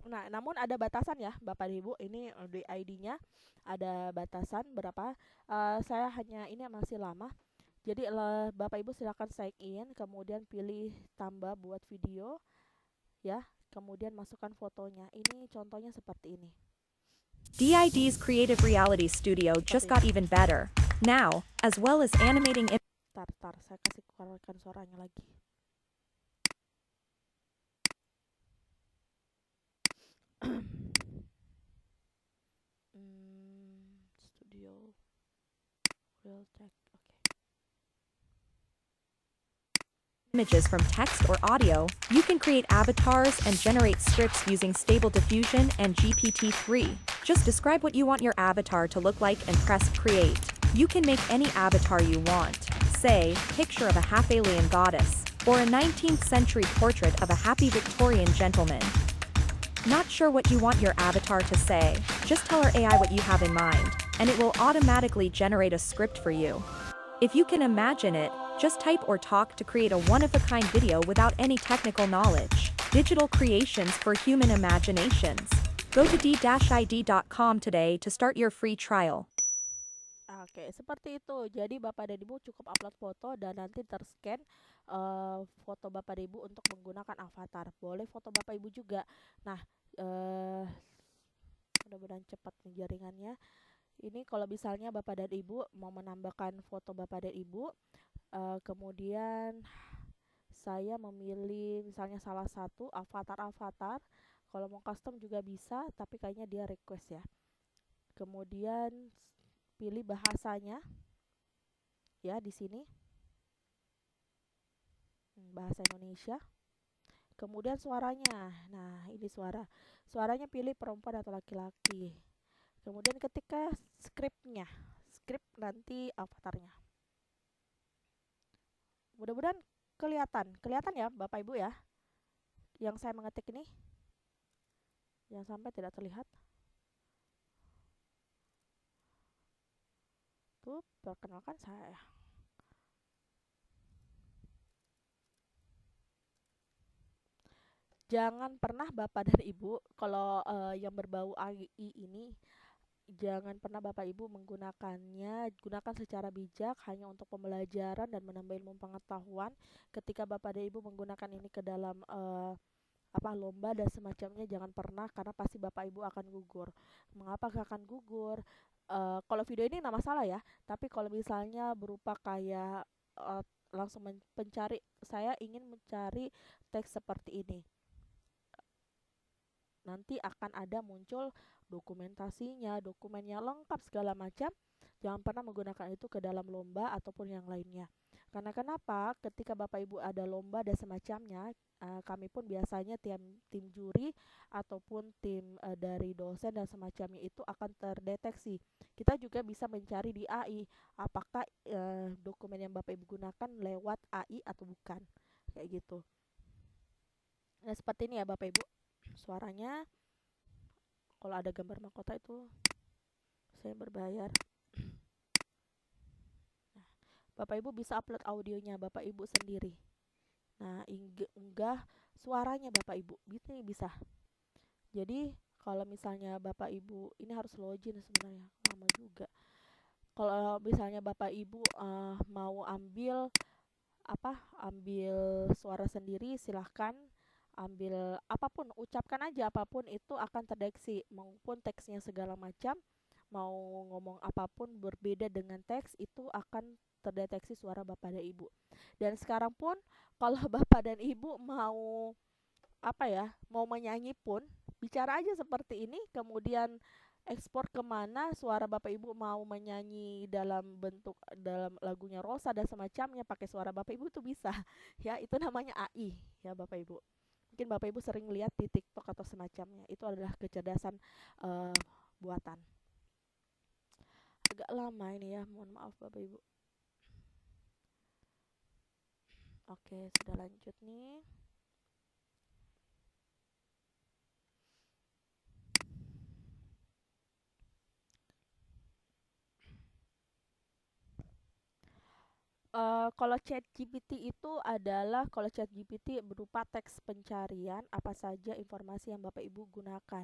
C: Nah, namun ada batasan ya, Bapak Ibu. Ini di ID-nya ada batasan berapa. Saya hanya ini masih lama. Jadi Bapak Ibu silakan sign in, kemudian pilih tambah buat video, ya. Kemudian masukkan fotonya. Ini contohnya seperti ini.
F: DID's Creative Reality Studio just got even better. Now, as well as animating
C: Tar, saya kasih keluarkan suaranya lagi. Studio Realtek.
F: images from text or audio, you can create avatars and generate scripts using Stable Diffusion and GPT-3. Just describe what you want your avatar to look like and press create. You can make any avatar you want. Say, picture of a half-alien goddess, or a 19th century portrait of a happy Victorian gentleman. Not sure what you want your avatar to say? Just tell our AI what you have in mind, and it will automatically generate a script for you. If you can imagine it, just type or talk to create a one-of-a-kind video without any technical knowledge. Digital creations for human imaginations. Go to d-id.com today to start your free trial.
C: Oke, seperti itu. Jadi Bapak dan Ibu cukup upload foto dan nanti terscan foto Bapak dan Ibu untuk menggunakan avatar. Boleh foto Bapak Ibu juga. Nah, mudah-mudahan cepat nih jaringannya. Ini kalau misalnya Bapak dan Ibu mau menambahkan foto Bapak dan Ibu, kemudian saya memilih misalnya salah satu avatar. Kalau mau custom juga bisa, tapi kayaknya dia request ya. Kemudian pilih bahasanya ya di sini, bahasa Indonesia. Kemudian suaranya, nah ini suaranya pilih perempuan atau laki-laki. Kemudian ketika script nanti avatarnya. Mudah-mudahan kelihatan ya Bapak Ibu ya, yang saya mengetik ini, jangan sampai tidak terlihat. Tuh, perkenalkan saya. Jangan pernah Bapak dan Ibu kalau yang berbau AI ini, jangan pernah Bapak Ibu menggunakannya. Gunakan secara bijak hanya untuk pembelajaran dan menambah ilmu pengetahuan. Ketika Bapak dan Ibu menggunakan ini ke dalam lomba dan semacamnya, jangan pernah, karena pasti Bapak Ibu akan gugur. Mengapa akan gugur? Kalau video ini nggak masalah ya, tapi kalau misalnya berupa kayak langsung mencari, saya ingin mencari teks seperti ini, nanti akan ada muncul dokumentasinya, dokumennya lengkap segala macam. Jangan pernah menggunakan itu ke dalam lomba ataupun yang lainnya. Karena kenapa? Ketika Bapak Ibu ada lomba dan semacamnya, kami pun biasanya tim juri ataupun tim dari dosen dan semacamnya itu akan terdeteksi. Kita juga bisa mencari di AI apakah dokumen yang Bapak Ibu gunakan lewat AI atau bukan, kayak gitu. Nah, seperti ini ya Bapak Ibu suaranya. Kalau ada gambar mahkota itu saya berbayar. Nah, Bapak Ibu bisa upload audionya Bapak Ibu sendiri. Nah, unggah suaranya Bapak Ibu, ini bisa. Jadi kalau misalnya Bapak Ibu, ini harus login sebenarnya, lama juga. Kalau misalnya Bapak Ibu mau ambil suara sendiri, silahkan ambil apapun, ucapkan aja apapun itu akan terdeteksi, maupun teksnya segala macam, mau ngomong apapun berbeda dengan teks itu akan terdeteksi suara bapak dan ibu. Dan sekarang pun kalau bapak dan ibu mau mau menyanyi pun bicara aja seperti ini, kemudian ekspor kemana suara bapak ibu mau menyanyi dalam lagunya Rosa dan semacamnya pakai suara bapak ibu tuh bisa. Ya itu namanya AI ya bapak ibu. Mungkin bapak ibu sering lihat di TikTok atau semacamnya, itu adalah kecerdasan buatan. Agak lama ini ya, mohon maaf bapak ibu. Oke, sudah lanjut nih. Kalau ChatGPT itu adalah, kalau ChatGPT berupa teks pencarian apa saja informasi yang bapak ibu gunakan.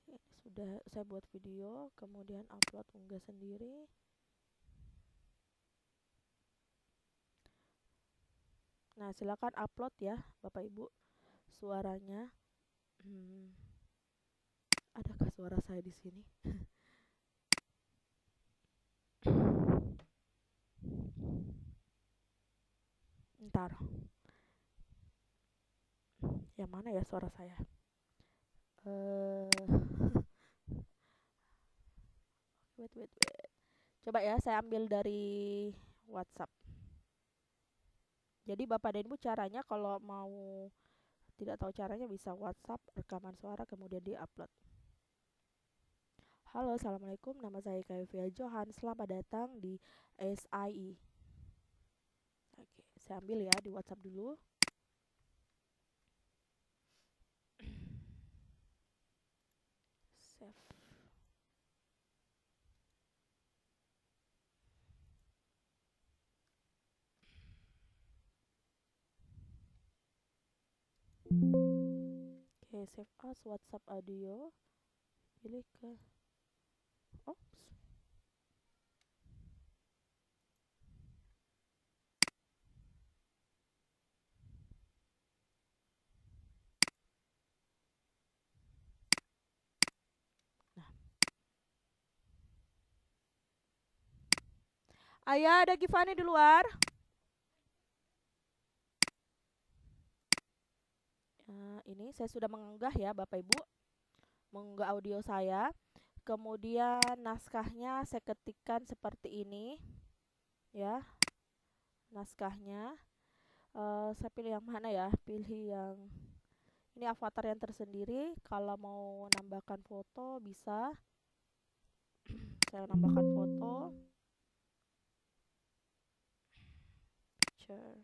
C: Ini sudah saya buat video, kemudian upload unggah sendiri. Nah, silakan upload ya bapak ibu suaranya. Adakah suara saya di sini? Ntar. Yang mana ya suara saya? Wait. Coba ya, saya ambil dari WhatsApp. Jadi bapak dan ibu caranya kalau mau tidak tahu caranya bisa WhatsApp, rekaman suara, kemudian di-upload. Halo, assalamualaikum. Nama saya Kavia Johan. Selamat datang di SIE. Oke, saya ambil ya di WhatsApp dulu. Save. Oke, save as WhatsApp audio. Pilih ke Oops. Nah. Ayah, ada Givani di luar. Ini saya sudah mengunggah ya Bapak Ibu, mengunggah audio saya. Kemudian naskahnya saya ketikkan seperti ini ya, naskahnya. Saya pilih yang mana ya? Pilih yang ini, avatar yang tersendiri. Kalau mau nambahkan foto bisa. Saya nambahkan foto. Picture.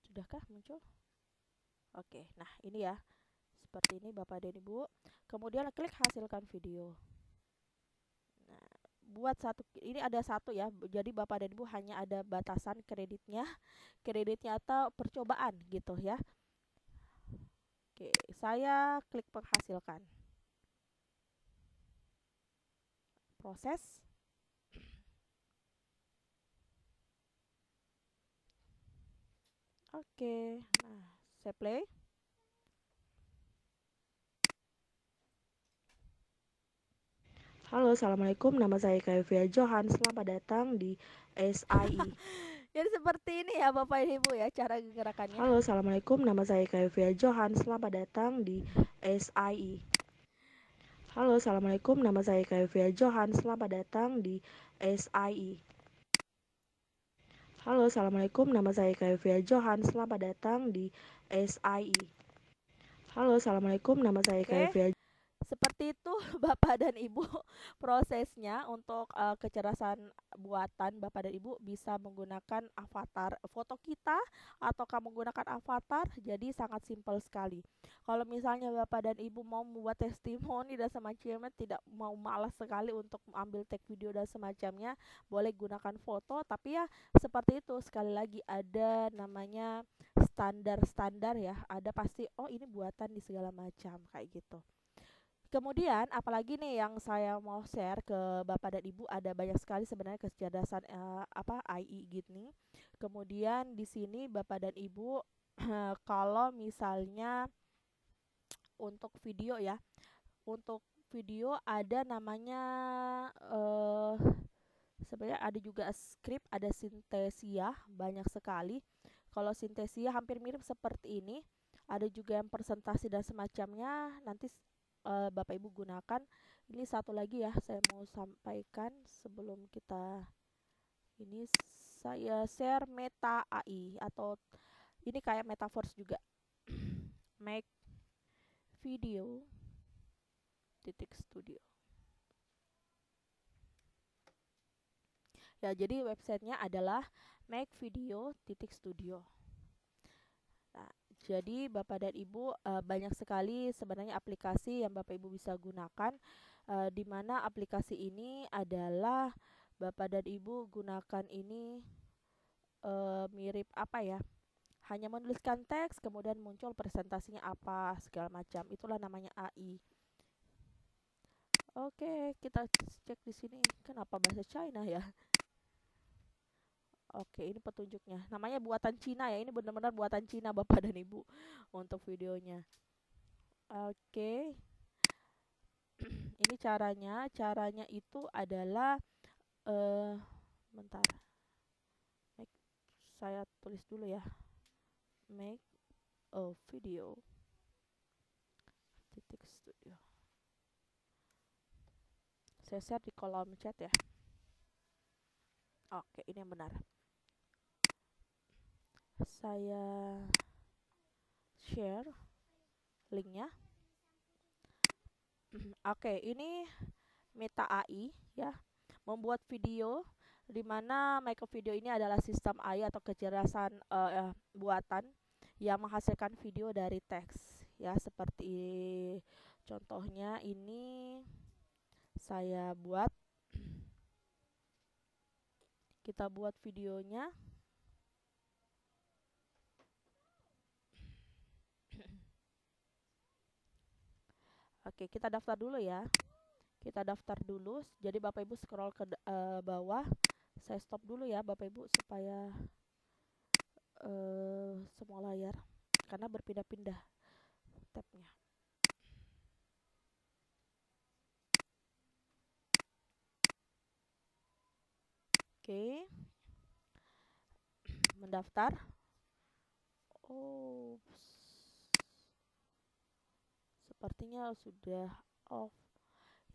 C: Sudahkah muncul? Oke, nah ini ya, seperti ini Bapak dan Ibu. Kemudian klik hasilkan video. Nah, buat satu, ini ada satu ya, jadi Bapak dan Ibu hanya ada batasan kreditnya atau percobaan gitu ya. Oke, saya klik menghasilkan. Proses. Oke, nah saya play. Halo, assalamualaikum. Nama saya Kavia Johan. Selamat datang di SIE. Jadi seperti ini ya Bapak Ibu ya cara gerakannya. Halo, assalamualaikum. Nama saya Kavia Johan. Selamat datang di SIE. Halo, assalamualaikum. Nama saya Kavia Johan. Selamat datang di SIE. Halo, assalamualaikum. Nama saya Kavia Johan. Selamat datang di SIE. Halo, assalamualaikum. Nama saya Kavia. Seperti itu Bapak dan Ibu prosesnya untuk kecerdasan buatan. Bapak dan Ibu bisa menggunakan avatar foto kita ataukah menggunakan avatar, jadi sangat simpel sekali. Kalau misalnya Bapak dan Ibu mau membuat testimoni dan semacamnya, tidak mau malas sekali untuk ambil tag video dan semacamnya, boleh gunakan foto, tapi ya seperti itu, sekali lagi ada namanya standar-standar ya, ada pasti oh ini buatan di segala macam kayak gitu. Kemudian apalagi nih yang saya mau share ke Bapak dan Ibu, ada banyak sekali sebenarnya kecerdasan AI gini. Kemudian di sini Bapak dan Ibu kalau misalnya untuk video ya, untuk video ada namanya sebenarnya ada juga script, ada Synthesia, banyak sekali. Kalau Synthesia hampir mirip seperti ini. Ada juga yang presentasi dan semacamnya. Nanti Bapak Ibu gunakan. Ini satu lagi ya, saya mau sampaikan sebelum kita ini, saya share Meta AI atau ini kayak Metaverse juga. Make video titik studio. Ya, jadi websitenya adalah make video titik studio. Nah, jadi Bapak dan Ibu banyak sekali sebenarnya aplikasi yang Bapak Ibu bisa gunakan, di mana aplikasi ini adalah Bapak dan Ibu gunakan ini mirip apa ya? Hanya menuliskan teks, kemudian muncul presentasinya apa segala macam. Itulah namanya AI. Oke, kita cek di sini. Kenapa bahasa China ya? Oke, ini petunjuknya. Namanya buatan Cina ya. Ini benar-benar buatan Cina Bapak dan Ibu untuk videonya. Oke. Ini caranya. Caranya itu adalah bentar. Saya tulis dulu ya. Make a video titik studio. Saya share di kolom chat ya. Oke, ini yang benar. Saya share linknya. Oke, ini Meta AI ya, membuat video, di mana micro video ini adalah sistem AI atau kecerdasan buatan yang menghasilkan video dari teks ya, seperti contohnya ini saya buat. Kita buat videonya. Oke, kita daftar dulu ya. Kita daftar dulu. Jadi Bapak Ibu scroll ke bawah. Saya stop dulu ya Bapak Ibu supaya semua layar, karena berpindah-pindah tabnya. Oke. Mendaftar. Oh, sepertinya sudah off.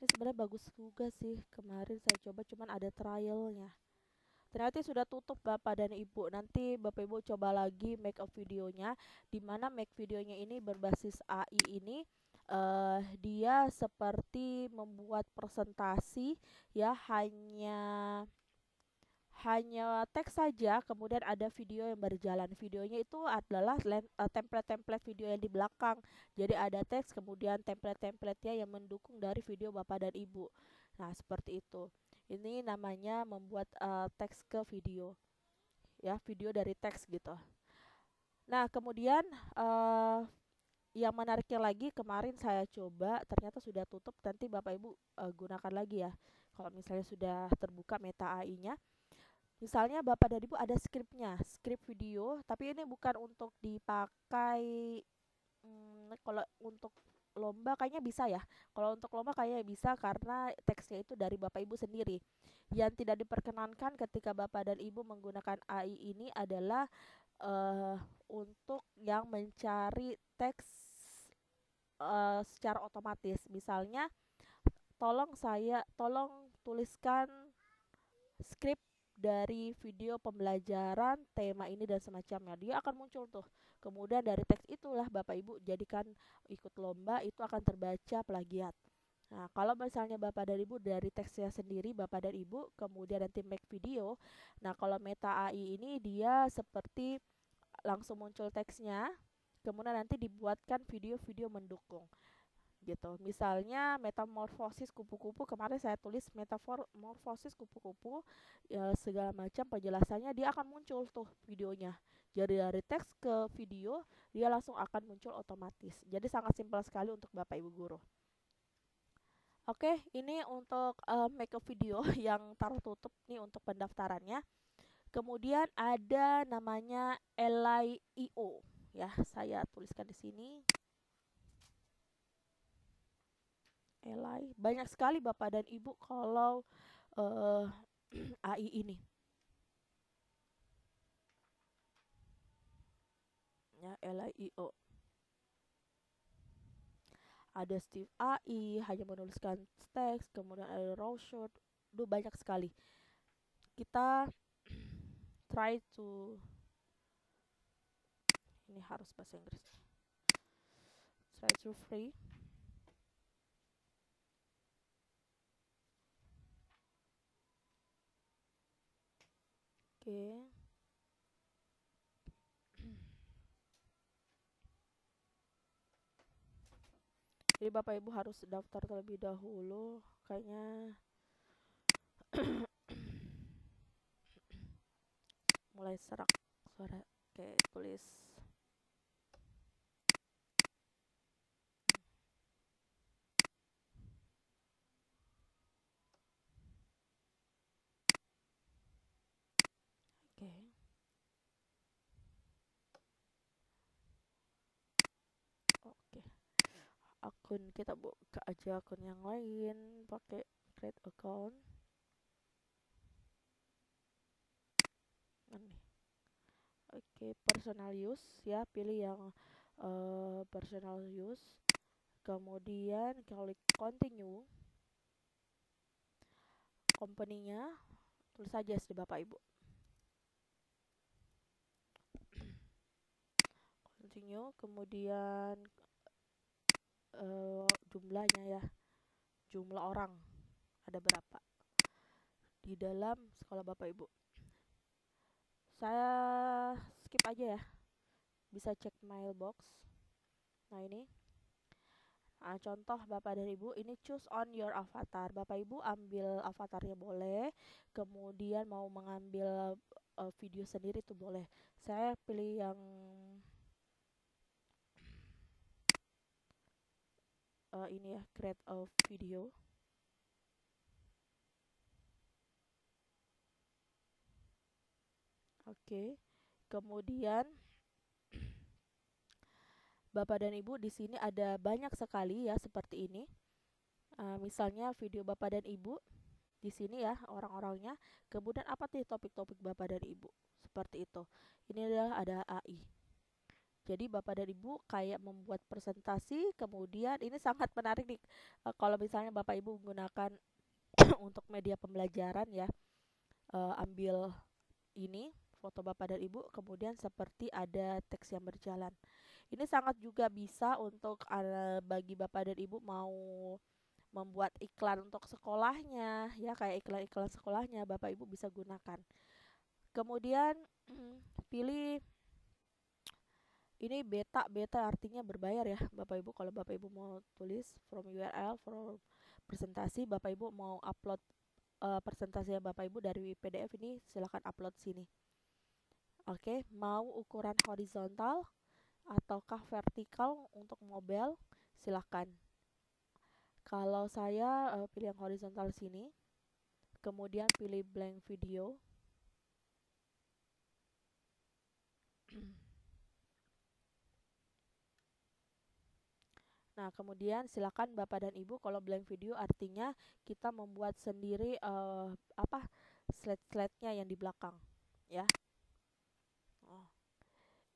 C: Ini sebenarnya bagus juga sih, kemarin saya coba cuman ada trialnya. Ternyata sudah tutup Bapak dan Ibu. Nanti Bapak Ibu coba lagi make up videonya, dimana make videonya ini berbasis AI ini dia seperti membuat presentasi ya, hanya teks saja, kemudian ada video yang berjalan. Videonya itu adalah template-template video yang di belakang. Jadi ada teks, kemudian template-templatenya yang mendukung dari video Bapak dan Ibu. Nah, seperti itu. Ini namanya membuat teks ke video. Ya, video dari teks gitu. Nah, kemudian yang menariknya lagi, kemarin saya coba, ternyata sudah tutup. Nanti Bapak Ibu gunakan lagi ya. Kalau misalnya sudah terbuka Meta AI-nya. Misalnya Bapak dan Ibu ada skripnya, skrip video, tapi ini bukan untuk dipakai kalau untuk lomba kayaknya bisa ya. Kalau untuk lomba kayaknya bisa karena teksnya itu dari Bapak Ibu sendiri. Yang tidak diperkenankan ketika Bapak dan Ibu menggunakan AI ini adalah untuk yang mencari teks secara otomatis. Misalnya, tolong tuliskan skrip dari video pembelajaran tema ini dan semacamnya. Dia akan muncul tuh Kemudian dari teks itulah Bapak Ibu jadikan ikut lomba, itu akan terbaca plagiat. Nah, kalau misalnya Bapak dan Ibu dari teksnya sendiri, Bapak dan Ibu, kemudian nanti make video. Nah, kalau Meta AI ini dia seperti langsung muncul teksnya, kemudian nanti dibuatkan video-video mendukung gitu. Misalnya metamorfosis kupu-kupu, kemarin saya tulis metamorfosis kupu-kupu, ya, segala macam penjelasannya dia akan muncul tuh videonya. Jadi dari teks ke video dia langsung akan muncul otomatis. Jadi sangat simpel sekali untuk Bapak Ibu guru. Oke, ini untuk make a video yang tertutup nih untuk pendaftarannya. Kemudian ada namanya Eli.io ya, saya tuliskan di sini. Eli, banyak sekali Bapak dan Ibu kalau AI ini. Ya, Eli.io. Ada Steve AI, hanya menuliskan teks, kemudian ada Rorschach, banyak sekali. Kita try to, ini harus bahasa Inggris. Try to free. Oke. Jadi Bapak Ibu harus daftar terlebih dahulu, kayaknya mulai serak suara. Oke, tulis. Oke. Oke. Akun kita buka aja akun yang lain, pakai create account. Ini. Oke, personal use ya, pilih yang personal use. Kemudian klik continue. Company-nya tulis saja SD Bapak Ibu. Continue, kemudian jumlahnya ya, jumlah orang ada berapa di dalam sekolah Bapak Ibu. Saya skip aja ya, bisa cek mailbox. Nah ini, nah, contoh Bapak dan Ibu, ini choose on your avatar. Bapak Ibu ambil avatarnya boleh, kemudian mau mengambil video sendiri itu boleh. Saya pilih yang ini ya, create a video. Oke. Kemudian Bapak dan Ibu di sini ada banyak sekali ya seperti ini. Misalnya video Bapak dan Ibu di sini ya orang-orangnya. Kemudian apa sih topik-topik Bapak dan Ibu? Seperti itu. Ini adalah ada AI. Jadi Bapak dan Ibu kayak membuat presentasi, kemudian ini sangat menarik nih kalau misalnya Bapak Ibu menggunakan untuk media pembelajaran ya, ambil ini foto Bapak dan Ibu, kemudian seperti ada teks yang berjalan. Ini sangat juga bisa untuk bagi Bapak dan Ibu mau membuat iklan untuk sekolahnya ya, kayak iklan-iklan sekolahnya Bapak Ibu bisa gunakan. Kemudian pilih ini beta artinya berbayar ya Bapak Ibu. Kalau Bapak Ibu mau tulis from URL for presentasi, Bapak Ibu mau upload presentasinya Bapak Ibu dari PDF ini, silahkan upload sini. Oke, mau ukuran horizontal ataukah vertikal untuk mobile, silahkan. Kalau saya pilih yang horizontal sini, kemudian pilih blank video. Nah, kemudian silakan Bapak dan Ibu, kalau blank video artinya kita membuat sendiri slide-slide-nya yang di belakang, ya. Oh.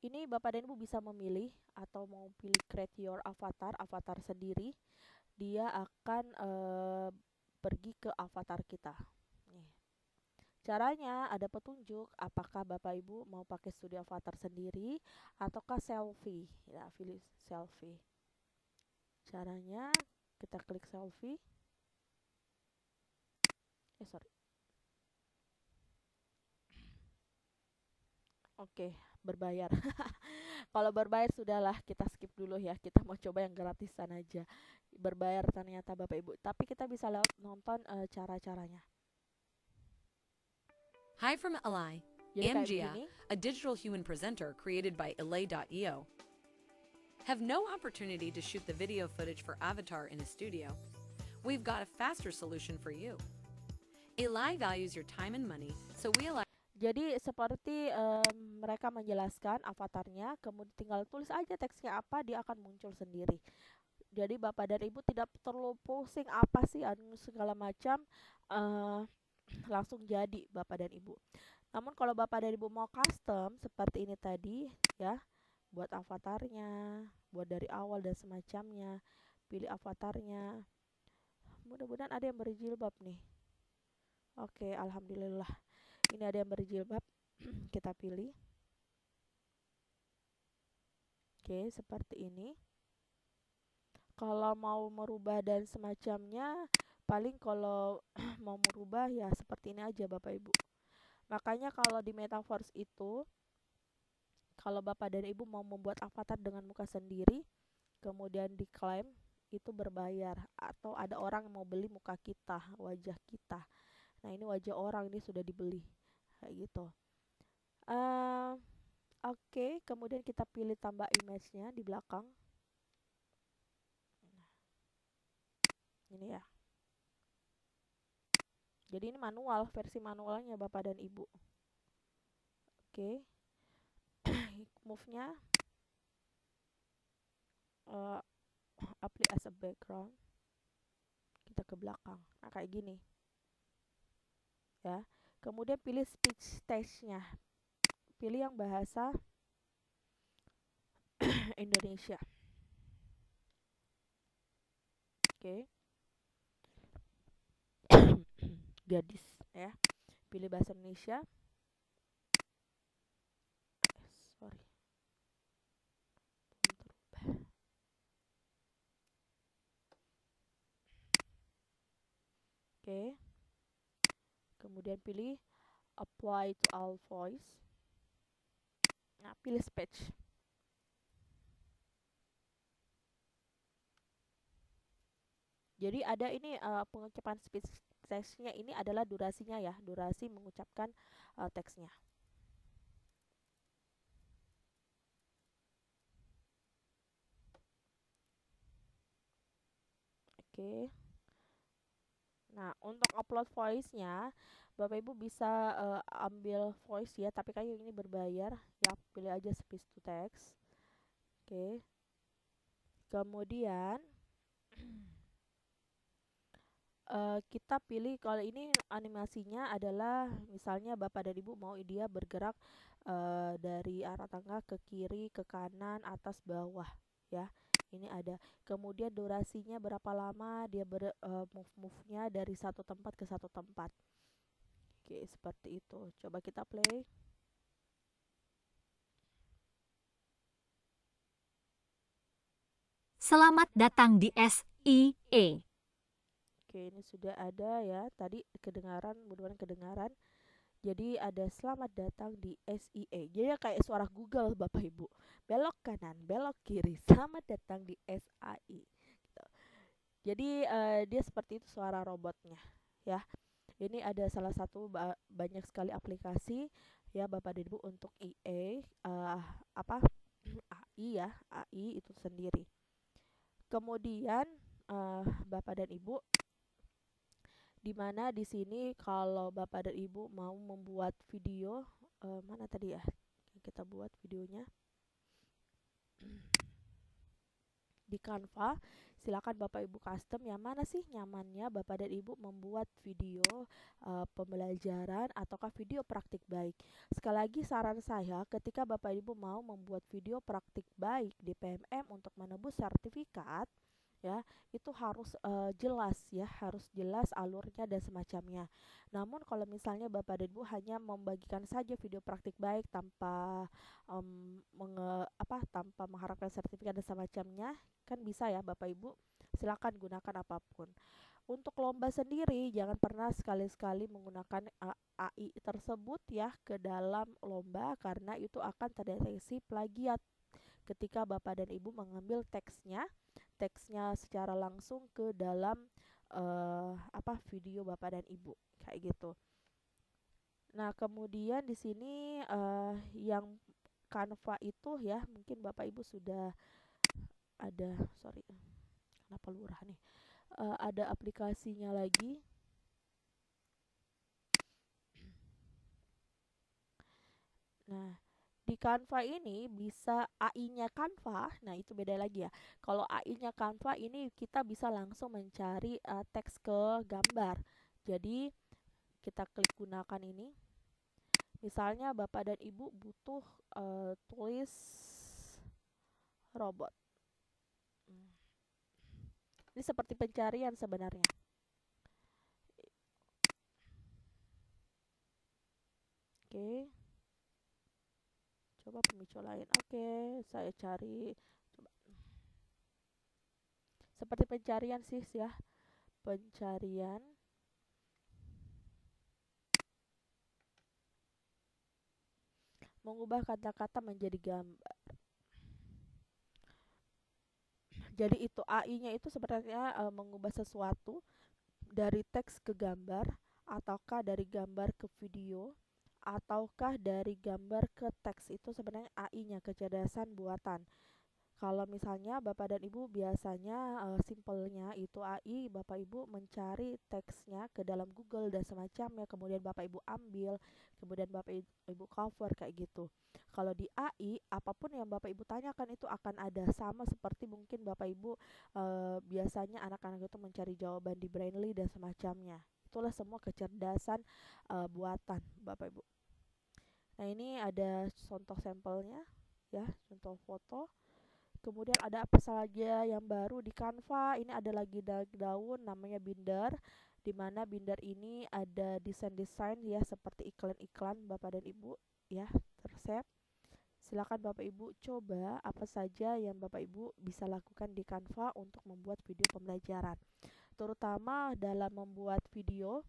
C: Ini Bapak dan Ibu bisa memilih atau mau pilih create your avatar sendiri. Dia akan pergi ke avatar kita. Nih. Caranya ada petunjuk, apakah Bapak Ibu mau pakai studio avatar sendiri ataukah selfie. Ya, pilih selfie. Caranya kita klik selfie. Sorry. Oke, berbayar. Kalau berbayar sudahlah, kita skip dulu ya. Kita mau coba yang gratisan aja. Berbayar ternyata Bapak Ibu. Tapi kita bisa nonton cara-caranya.
G: Hi from Elai.
C: Jadi
G: I'm
C: kayak
G: Gia,
C: begini.
G: a digital human presenter created by Elay.io. Have no opportunity to shoot the video footage for Avatar in a studio? We've got a faster solution for you. Elay values your time and money, so we allow.
C: Jadi seperti mereka menjelaskan avatarnya, kemudian tinggal tulis aja teksnya apa, dia akan muncul sendiri. Jadi Bapak dan Ibu tidak perlu pusing apa sih segala macam, langsung jadi Bapak dan Ibu. Namun kalau Bapak dan Ibu mau custom seperti ini tadi ya, buat avatarnya, buat dari awal dan semacamnya, pilih avatarnya. Mudah-mudahan ada yang berjilbab nih. Oke, alhamdulillah. Ini ada yang berjilbab. Kita pilih. Oke, seperti ini. Kalau mau merubah dan semacamnya, paling kalau mau merubah ya seperti ini aja Bapak Ibu. Makanya kalau di Metaverse itu, kalau Bapak dan Ibu mau membuat avatar dengan muka sendiri, kemudian diklaim, itu berbayar. Atau ada orang yang mau beli muka kita, wajah kita. Nah ini wajah orang, ini sudah dibeli. Kayak gitu. Oke, kemudian kita pilih tambah image-nya di belakang. Ini ya. Jadi ini manual, versi manualnya Bapak dan Ibu. Oke. Move-nya apply as a background. Kita ke belakang. Nah, kayak gini. Ya. Kemudian pilih speech stage-nya. Pilih yang bahasa Indonesia. Oke. Gadis ya. Pilih bahasa Indonesia. Sorry. Belum terubah. Oke. Kemudian pilih apply to all voice. Nah, pilih speech. Jadi ada ini pengucapan speech teksnya ini adalah durasinya ya, durasi mengucapkan teksnya. Oke. Nah, untuk upload voice-nya, Bapak Ibu bisa ambil voice ya, tapi kayak ini berbayar. Ya, pilih aja speech to text. Oke. Kemudian kita pilih kalau ini animasinya adalah misalnya Bapak dan Ibu mau dia bergerak dari arah tengah ke kiri, ke kanan, atas, bawah ya. Ini ada. Kemudian durasinya berapa lama dia move-nya dari satu tempat ke satu tempat. Oke, seperti itu. Coba kita play.
H: Selamat datang di SIE.
C: Oke, ini sudah ada ya. Tadi kedengaran, mudah-mudahan kedengaran. Jadi ada selamat datang di SIE. Jadi kayak suara Google Bapak Ibu. Belok kanan, belok kiri. Selamat datang di SIE. Gitu. Jadi dia seperti itu suara robotnya ya. Ini ada salah satu banyak sekali aplikasi ya Bapak dan Ibu untuk AI ya, AI itu sendiri. Kemudian Bapak dan Ibu, dimana di sini kalau Bapak dan Ibu mau membuat video, mana tadi ya kita buat videonya di Canva, silakan Bapak Ibu custom yang mana sih nyamannya Bapak dan Ibu membuat video pembelajaran ataukah video praktik baik. Sekali lagi saran saya, ketika Bapak Ibu mau membuat video praktik baik di PMM untuk menebus sertifikat ya, itu harus jelas ya, harus jelas alurnya dan semacamnya. Namun kalau misalnya Bapak dan Ibu hanya membagikan saja video praktik baik tanpa tanpa mengharapkan sertifikat dan semacamnya, kan bisa ya Bapak Ibu, silakan gunakan apapun. Untuk lomba sendiri, jangan pernah sekali-sekali menggunakan AI tersebut ya ke dalam lomba, karena itu akan terdeteksi plagiat ketika Bapak dan Ibu mengambil teksnya secara langsung ke dalam video Bapak dan Ibu kayak gitu. Nah, kemudian di sini yang Canva itu ya, mungkin Bapak Ibu sudah ada, sorry, kenapa lurah nih? Ada aplikasinya lagi. Nah, di Canva ini bisa AI-nya Canva. Nah, itu beda lagi ya. Kalau AI-nya Canva ini kita bisa langsung mencari teks ke gambar. Jadi, kita klik gunakan ini. Misalnya Bapak dan Ibu butuh tulis robot. Ini seperti pencarian sebenarnya. Oke. Coba pemicu lain. Oke, saya cari. Coba. Seperti pencarian sih ya. Pencarian. Mengubah kata-kata menjadi gambar. Jadi itu AI-nya itu sebenarnya mengubah sesuatu dari teks ke gambar, ataukah dari gambar ke video, ataukah dari gambar ke teks. Itu sebenarnya AI-nya, kecerdasan buatan. Kalau misalnya Bapak dan Ibu biasanya simpelnya itu AI, Bapak Ibu mencari teksnya ke dalam Google dan semacamnya, kemudian Bapak Ibu ambil, kemudian Bapak Ibu cover kayak gitu. Kalau di AI, apapun yang Bapak Ibu tanyakan itu akan ada, sama seperti mungkin Bapak Ibu biasanya anak-anak itu mencari jawaban di Brainly dan semacamnya. Itulah semua kecerdasan buatan Bapak Ibu. Nah, ini ada contoh sampelnya ya, contoh foto. Kemudian ada apa saja yang baru di Canva? Ini ada lagi daun namanya Binder, di mana Binder ini ada desain-desain ya seperti iklan-iklan Bapak dan Ibu ya, tersave. Silakan Bapak Ibu coba apa saja yang Bapak Ibu bisa lakukan di Canva untuk membuat video pembelajaran. Terutama dalam membuat video.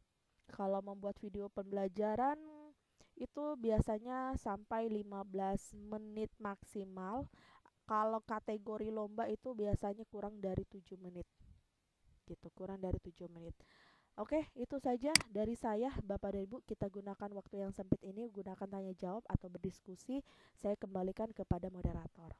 C: Kalau membuat video pembelajaran itu biasanya sampai 15 menit maksimal. Kalau kategori lomba itu biasanya kurang dari 7 menit. Gitu, kurang dari 7 menit. Oke, itu saja dari saya, Bapak dan Ibu. Kita gunakan waktu yang sempit ini, gunakan tanya jawab atau berdiskusi. Saya kembalikan kepada moderator.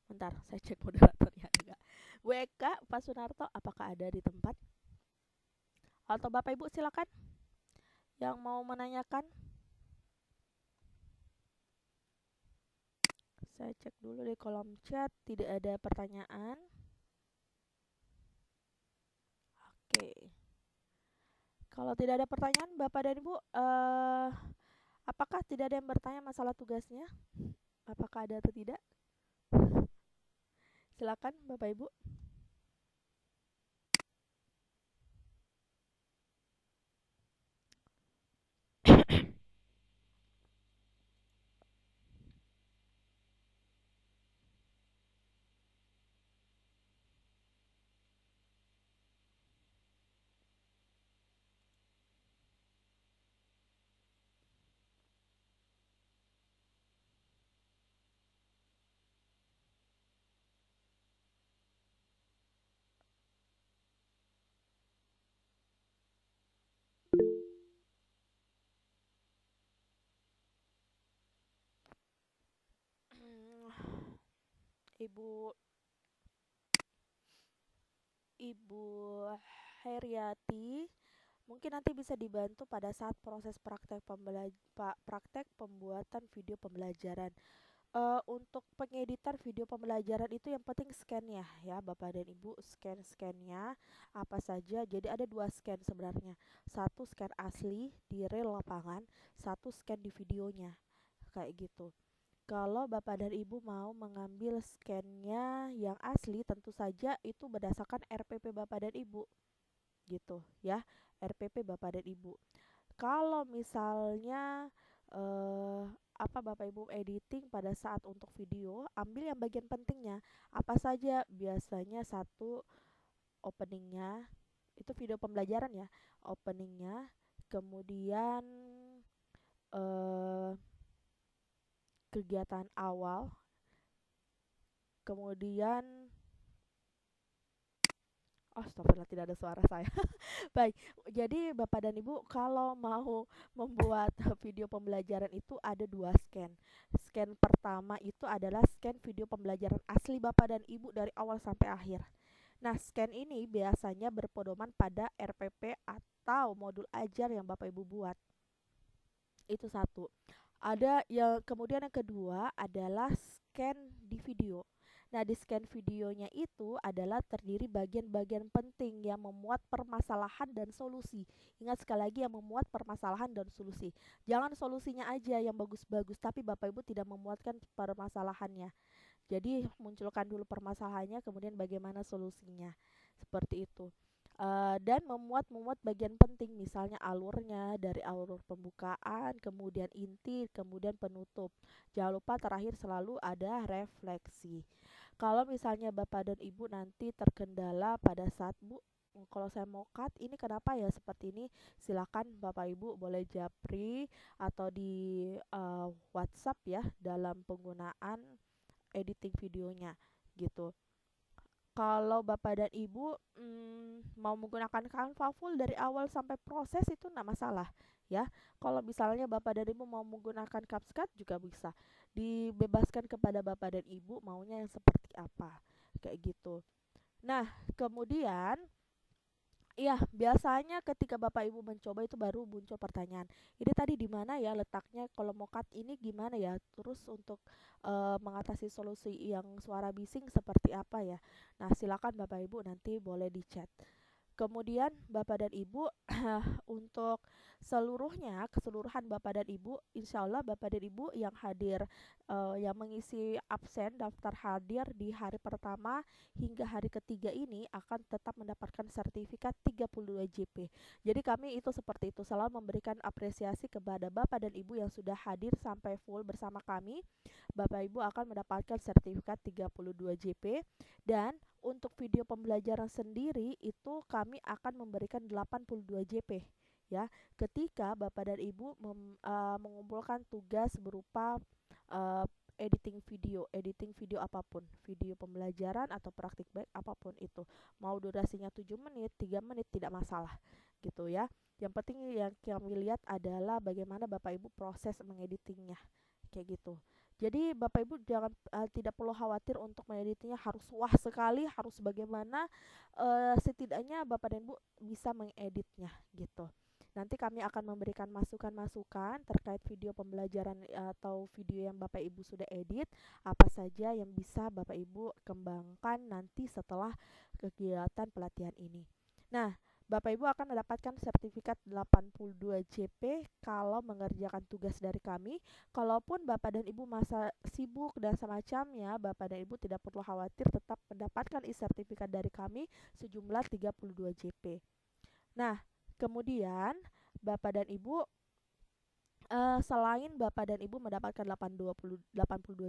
C: Bentar, saya cek moderatornya enggak. WK Pak Sunarto, apakah ada di tempat? Atau Bapak Ibu silakan yang mau menanyakan. Saya cek dulu di kolom chat, tidak ada pertanyaan. Oke. Kalau tidak ada pertanyaan, Bapak dan Ibu, apakah tidak ada yang bertanya masalah tugasnya? Apakah ada atau tidak? Silakan Bapak Ibu. Ibu Heriati, mungkin nanti bisa dibantu pada saat proses praktek pembuatan video pembelajaran. Untuk pengeditan video pembelajaran itu yang penting scan-nya ya Bapak dan Ibu, scan-scannya apa saja. Jadi ada dua scan sebenarnya. Satu scan asli di real lapangan, satu scan di videonya. Kayak gitu. Kalau Bapak dan Ibu mau mengambil scan-nya yang asli, tentu saja itu berdasarkan RPP Bapak dan Ibu. Gitu ya, RPP Bapak dan Ibu. Kalau misalnya apa Bapak Ibu editing pada saat untuk video, ambil yang bagian pentingnya. Apa saja? Biasanya satu, openingnya, itu video pembelajaran ya, openingnya, kemudian eh, kegiatan awal, kemudian astagfirullah, tidak ada suara saya. Baik, jadi Bapak dan Ibu kalau mau membuat video pembelajaran itu ada dua scan. Scan pertama itu adalah scan video pembelajaran asli Bapak dan Ibu dari awal sampai akhir. Nah, scan ini biasanya berpedoman pada RPP atau modul ajar yang Bapak Ibu buat. Itu satu. Ada yang kemudian yang kedua adalah scan di video. Nah, di scan videonya itu adalah terdiri bagian-bagian penting yang memuat permasalahan dan solusi. Ingat sekali lagi, yang memuat permasalahan dan solusi. Jangan solusinya aja yang bagus-bagus, tapi Bapak Ibu tidak memuatkan permasalahannya. Jadi munculkan dulu permasalahannya, kemudian bagaimana solusinya. Seperti itu. Dan memuat bagian penting, misalnya alurnya, dari alur pembukaan, kemudian inti, kemudian penutup. Jangan lupa terakhir selalu ada refleksi. Kalau misalnya Bapak dan Ibu nanti terkendala pada saat kalau saya mau cut ini kenapa ya seperti ini, silakan Bapak Ibu boleh japri atau di WhatsApp ya dalam penggunaan editing videonya gitu. Kalau Bapak dan Ibu mau menggunakan Canva full dari awal sampai proses itu enggak masalah ya. Kalau misalnya Bapak dan Ibu mau menggunakan CapCut juga bisa. Dibebaskan kepada Bapak dan Ibu maunya yang seperti apa. Kayak gitu. Nah, kemudian iya, biasanya ketika Bapak Ibu mencoba itu baru muncul pertanyaan. Ini tadi di mana ya letaknya? Kalau mau cut ini gimana ya? Terus untuk mengatasi solusi yang suara bising seperti apa ya? Nah, silakan Bapak Ibu nanti boleh di chat. Kemudian Bapak dan Ibu untuk keseluruhan Bapak dan Ibu, insya Allah Bapak dan Ibu yang hadir, yang mengisi absen daftar hadir di hari pertama hingga hari ketiga ini akan tetap mendapatkan sertifikat 32 JP. Jadi kami itu seperti itu, selalu memberikan apresiasi kepada Bapak dan Ibu yang sudah hadir sampai full bersama kami. Bapak Ibu akan mendapatkan sertifikat 32 JP, dan untuk video pembelajaran sendiri itu kami akan memberikan 82 JP ya, ketika Bapak dan Ibu mengumpulkan tugas berupa uh, editing video apapun, video pembelajaran atau praktik baik apapun itu. Mau durasinya 7 menit, 3 menit tidak masalah gitu ya. Yang penting yang kami lihat adalah bagaimana Bapak Ibu proses mengeditingnya. Kayak gitu. Jadi Bapak Ibu jangan tidak perlu khawatir untuk mengeditnya harus wah sekali, harus bagaimana, setidaknya Bapak dan Ibu bisa mengeditnya gitu. Nanti kami akan memberikan masukan-masukan terkait video pembelajaran atau video yang Bapak Ibu sudah edit, apa saja yang bisa Bapak Ibu kembangkan nanti setelah kegiatan pelatihan ini. Nah, Bapak Ibu akan mendapatkan sertifikat 82 JP kalau mengerjakan tugas dari kami. Kalaupun Bapak dan Ibu masa sibuk dan semacamnya, Bapak dan Ibu tidak perlu khawatir, tetap mendapatkan sertifikat dari kami sejumlah 32 JP. Nah, kemudian Bapak dan Ibu selain Bapak dan Ibu mendapatkan 82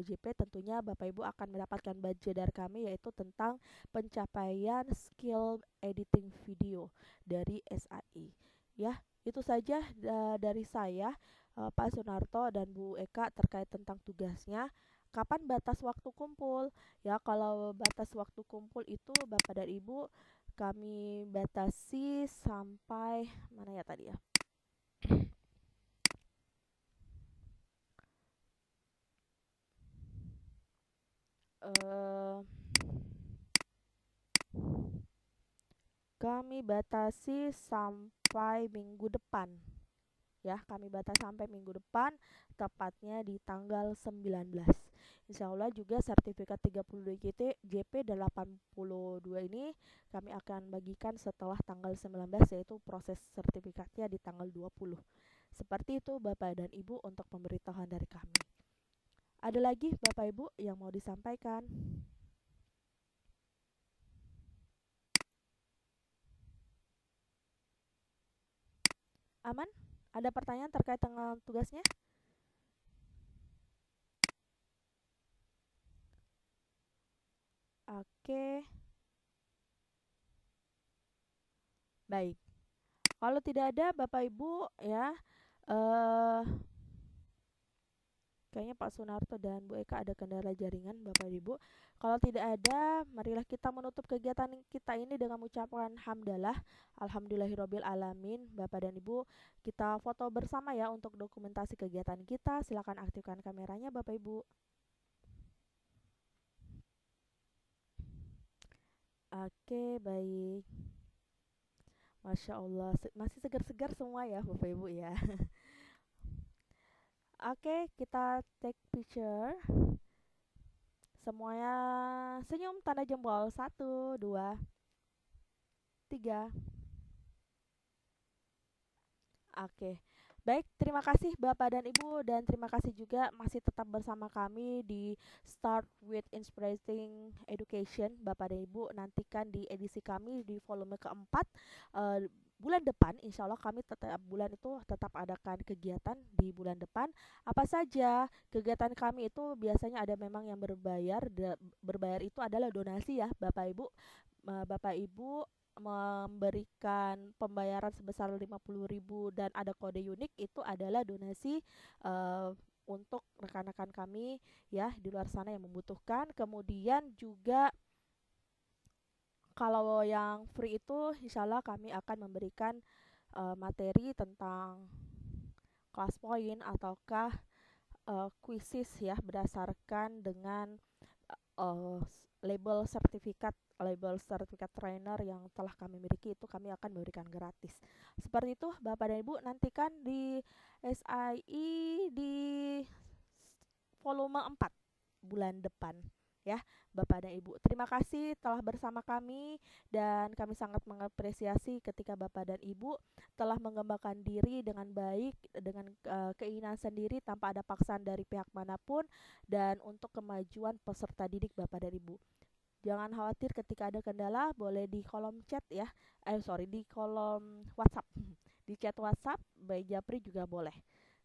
C: JP, tentunya Bapak Ibu akan mendapatkan badge dari kami, yaitu tentang pencapaian skill editing video dari SAI. Ya, itu saja dari saya, Pak Sunarto dan Bu Eka, terkait tentang tugasnya. Kapan batas waktu kumpul? Ya, kalau batas waktu kumpul itu Bapak dan Ibu kami batasi sampai mana ya tadi ya? Kami batasi sampai minggu depan ya, kami batasi sampai minggu depan, tepatnya di tanggal 19. Insya Allah juga sertifikat 32 GP dan 82 ini kami akan bagikan setelah tanggal 19, yaitu proses sertifikatnya di tanggal 20. Seperti itu Bapak dan Ibu untuk pemberitahuan dari kami. Ada lagi Bapak Ibu yang mau disampaikan? Aman? Ada pertanyaan terkait dengan tugasnya? Oke. Baik. Kalau tidak ada Bapak Ibu ya, kayaknya Pak Sunarto dan Bu Eka ada kendala jaringan Bapak Ibu. Kalau tidak ada, marilah kita menutup kegiatan kita ini dengan mengucapkan hamdalah, alhamdulillahirabbil alamin. Bapak dan Ibu, kita foto bersama ya untuk dokumentasi kegiatan kita. Silakan aktifkan kameranya Bapak Ibu. Oke, baik. Masya Allah, masih segar-segar semua ya Bapak Ibu ya. Oke, kita take picture. Semuanya senyum tanda jempol. 1, 2, 3. Oke. Baik, terima kasih Bapak dan Ibu, dan terima kasih juga masih tetap bersama kami di Start with Inspiring Education. Bapak dan Ibu, nantikan di edisi kami di volume keempat bulan depan. Insya Allah kami bulan itu tetap adakan kegiatan di bulan depan. Apa saja kegiatan kami itu biasanya ada memang yang berbayar. Berbayar itu adalah donasi ya Bapak Ibu. Bapak Ibu memberikan pembayaran sebesar 50.000 dan ada kode unik, itu adalah donasi untuk rekan-rekan kami ya di luar sana yang membutuhkan. Kemudian juga kalau yang free itu insya Allah kami akan memberikan materi tentang kelas poin ataukah quizzes ya berdasarkan dengan label sertifikat trainer yang telah kami miliki, itu kami akan memberikan gratis. Seperti itu Bapak dan Ibu, nantikan di SII di volume 4 bulan depan ya Bapak dan Ibu. Terima kasih telah bersama kami, dan kami sangat mengapresiasi ketika Bapak dan Ibu telah mengembangkan diri dengan baik, dengan keinginan sendiri tanpa ada paksaan dari pihak manapun, dan untuk kemajuan peserta didik Bapak dan Ibu. Jangan khawatir ketika ada kendala, boleh di kolom chat ya. Di kolom WhatsApp. Di chat WhatsApp by Japri juga boleh.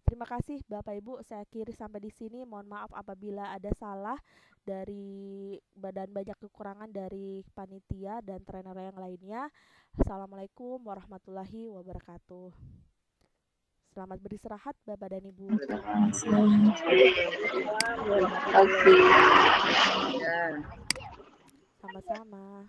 C: Terima kasih Bapak Ibu, saya akhiri sampai di sini. Mohon maaf apabila ada salah dari dan banyak kekurangan dari panitia dan trainer yang lainnya. Assalamualaikum warahmatullahi wabarakatuh. Selamat beristirahat Bapak dan Ibu. Sama-sama.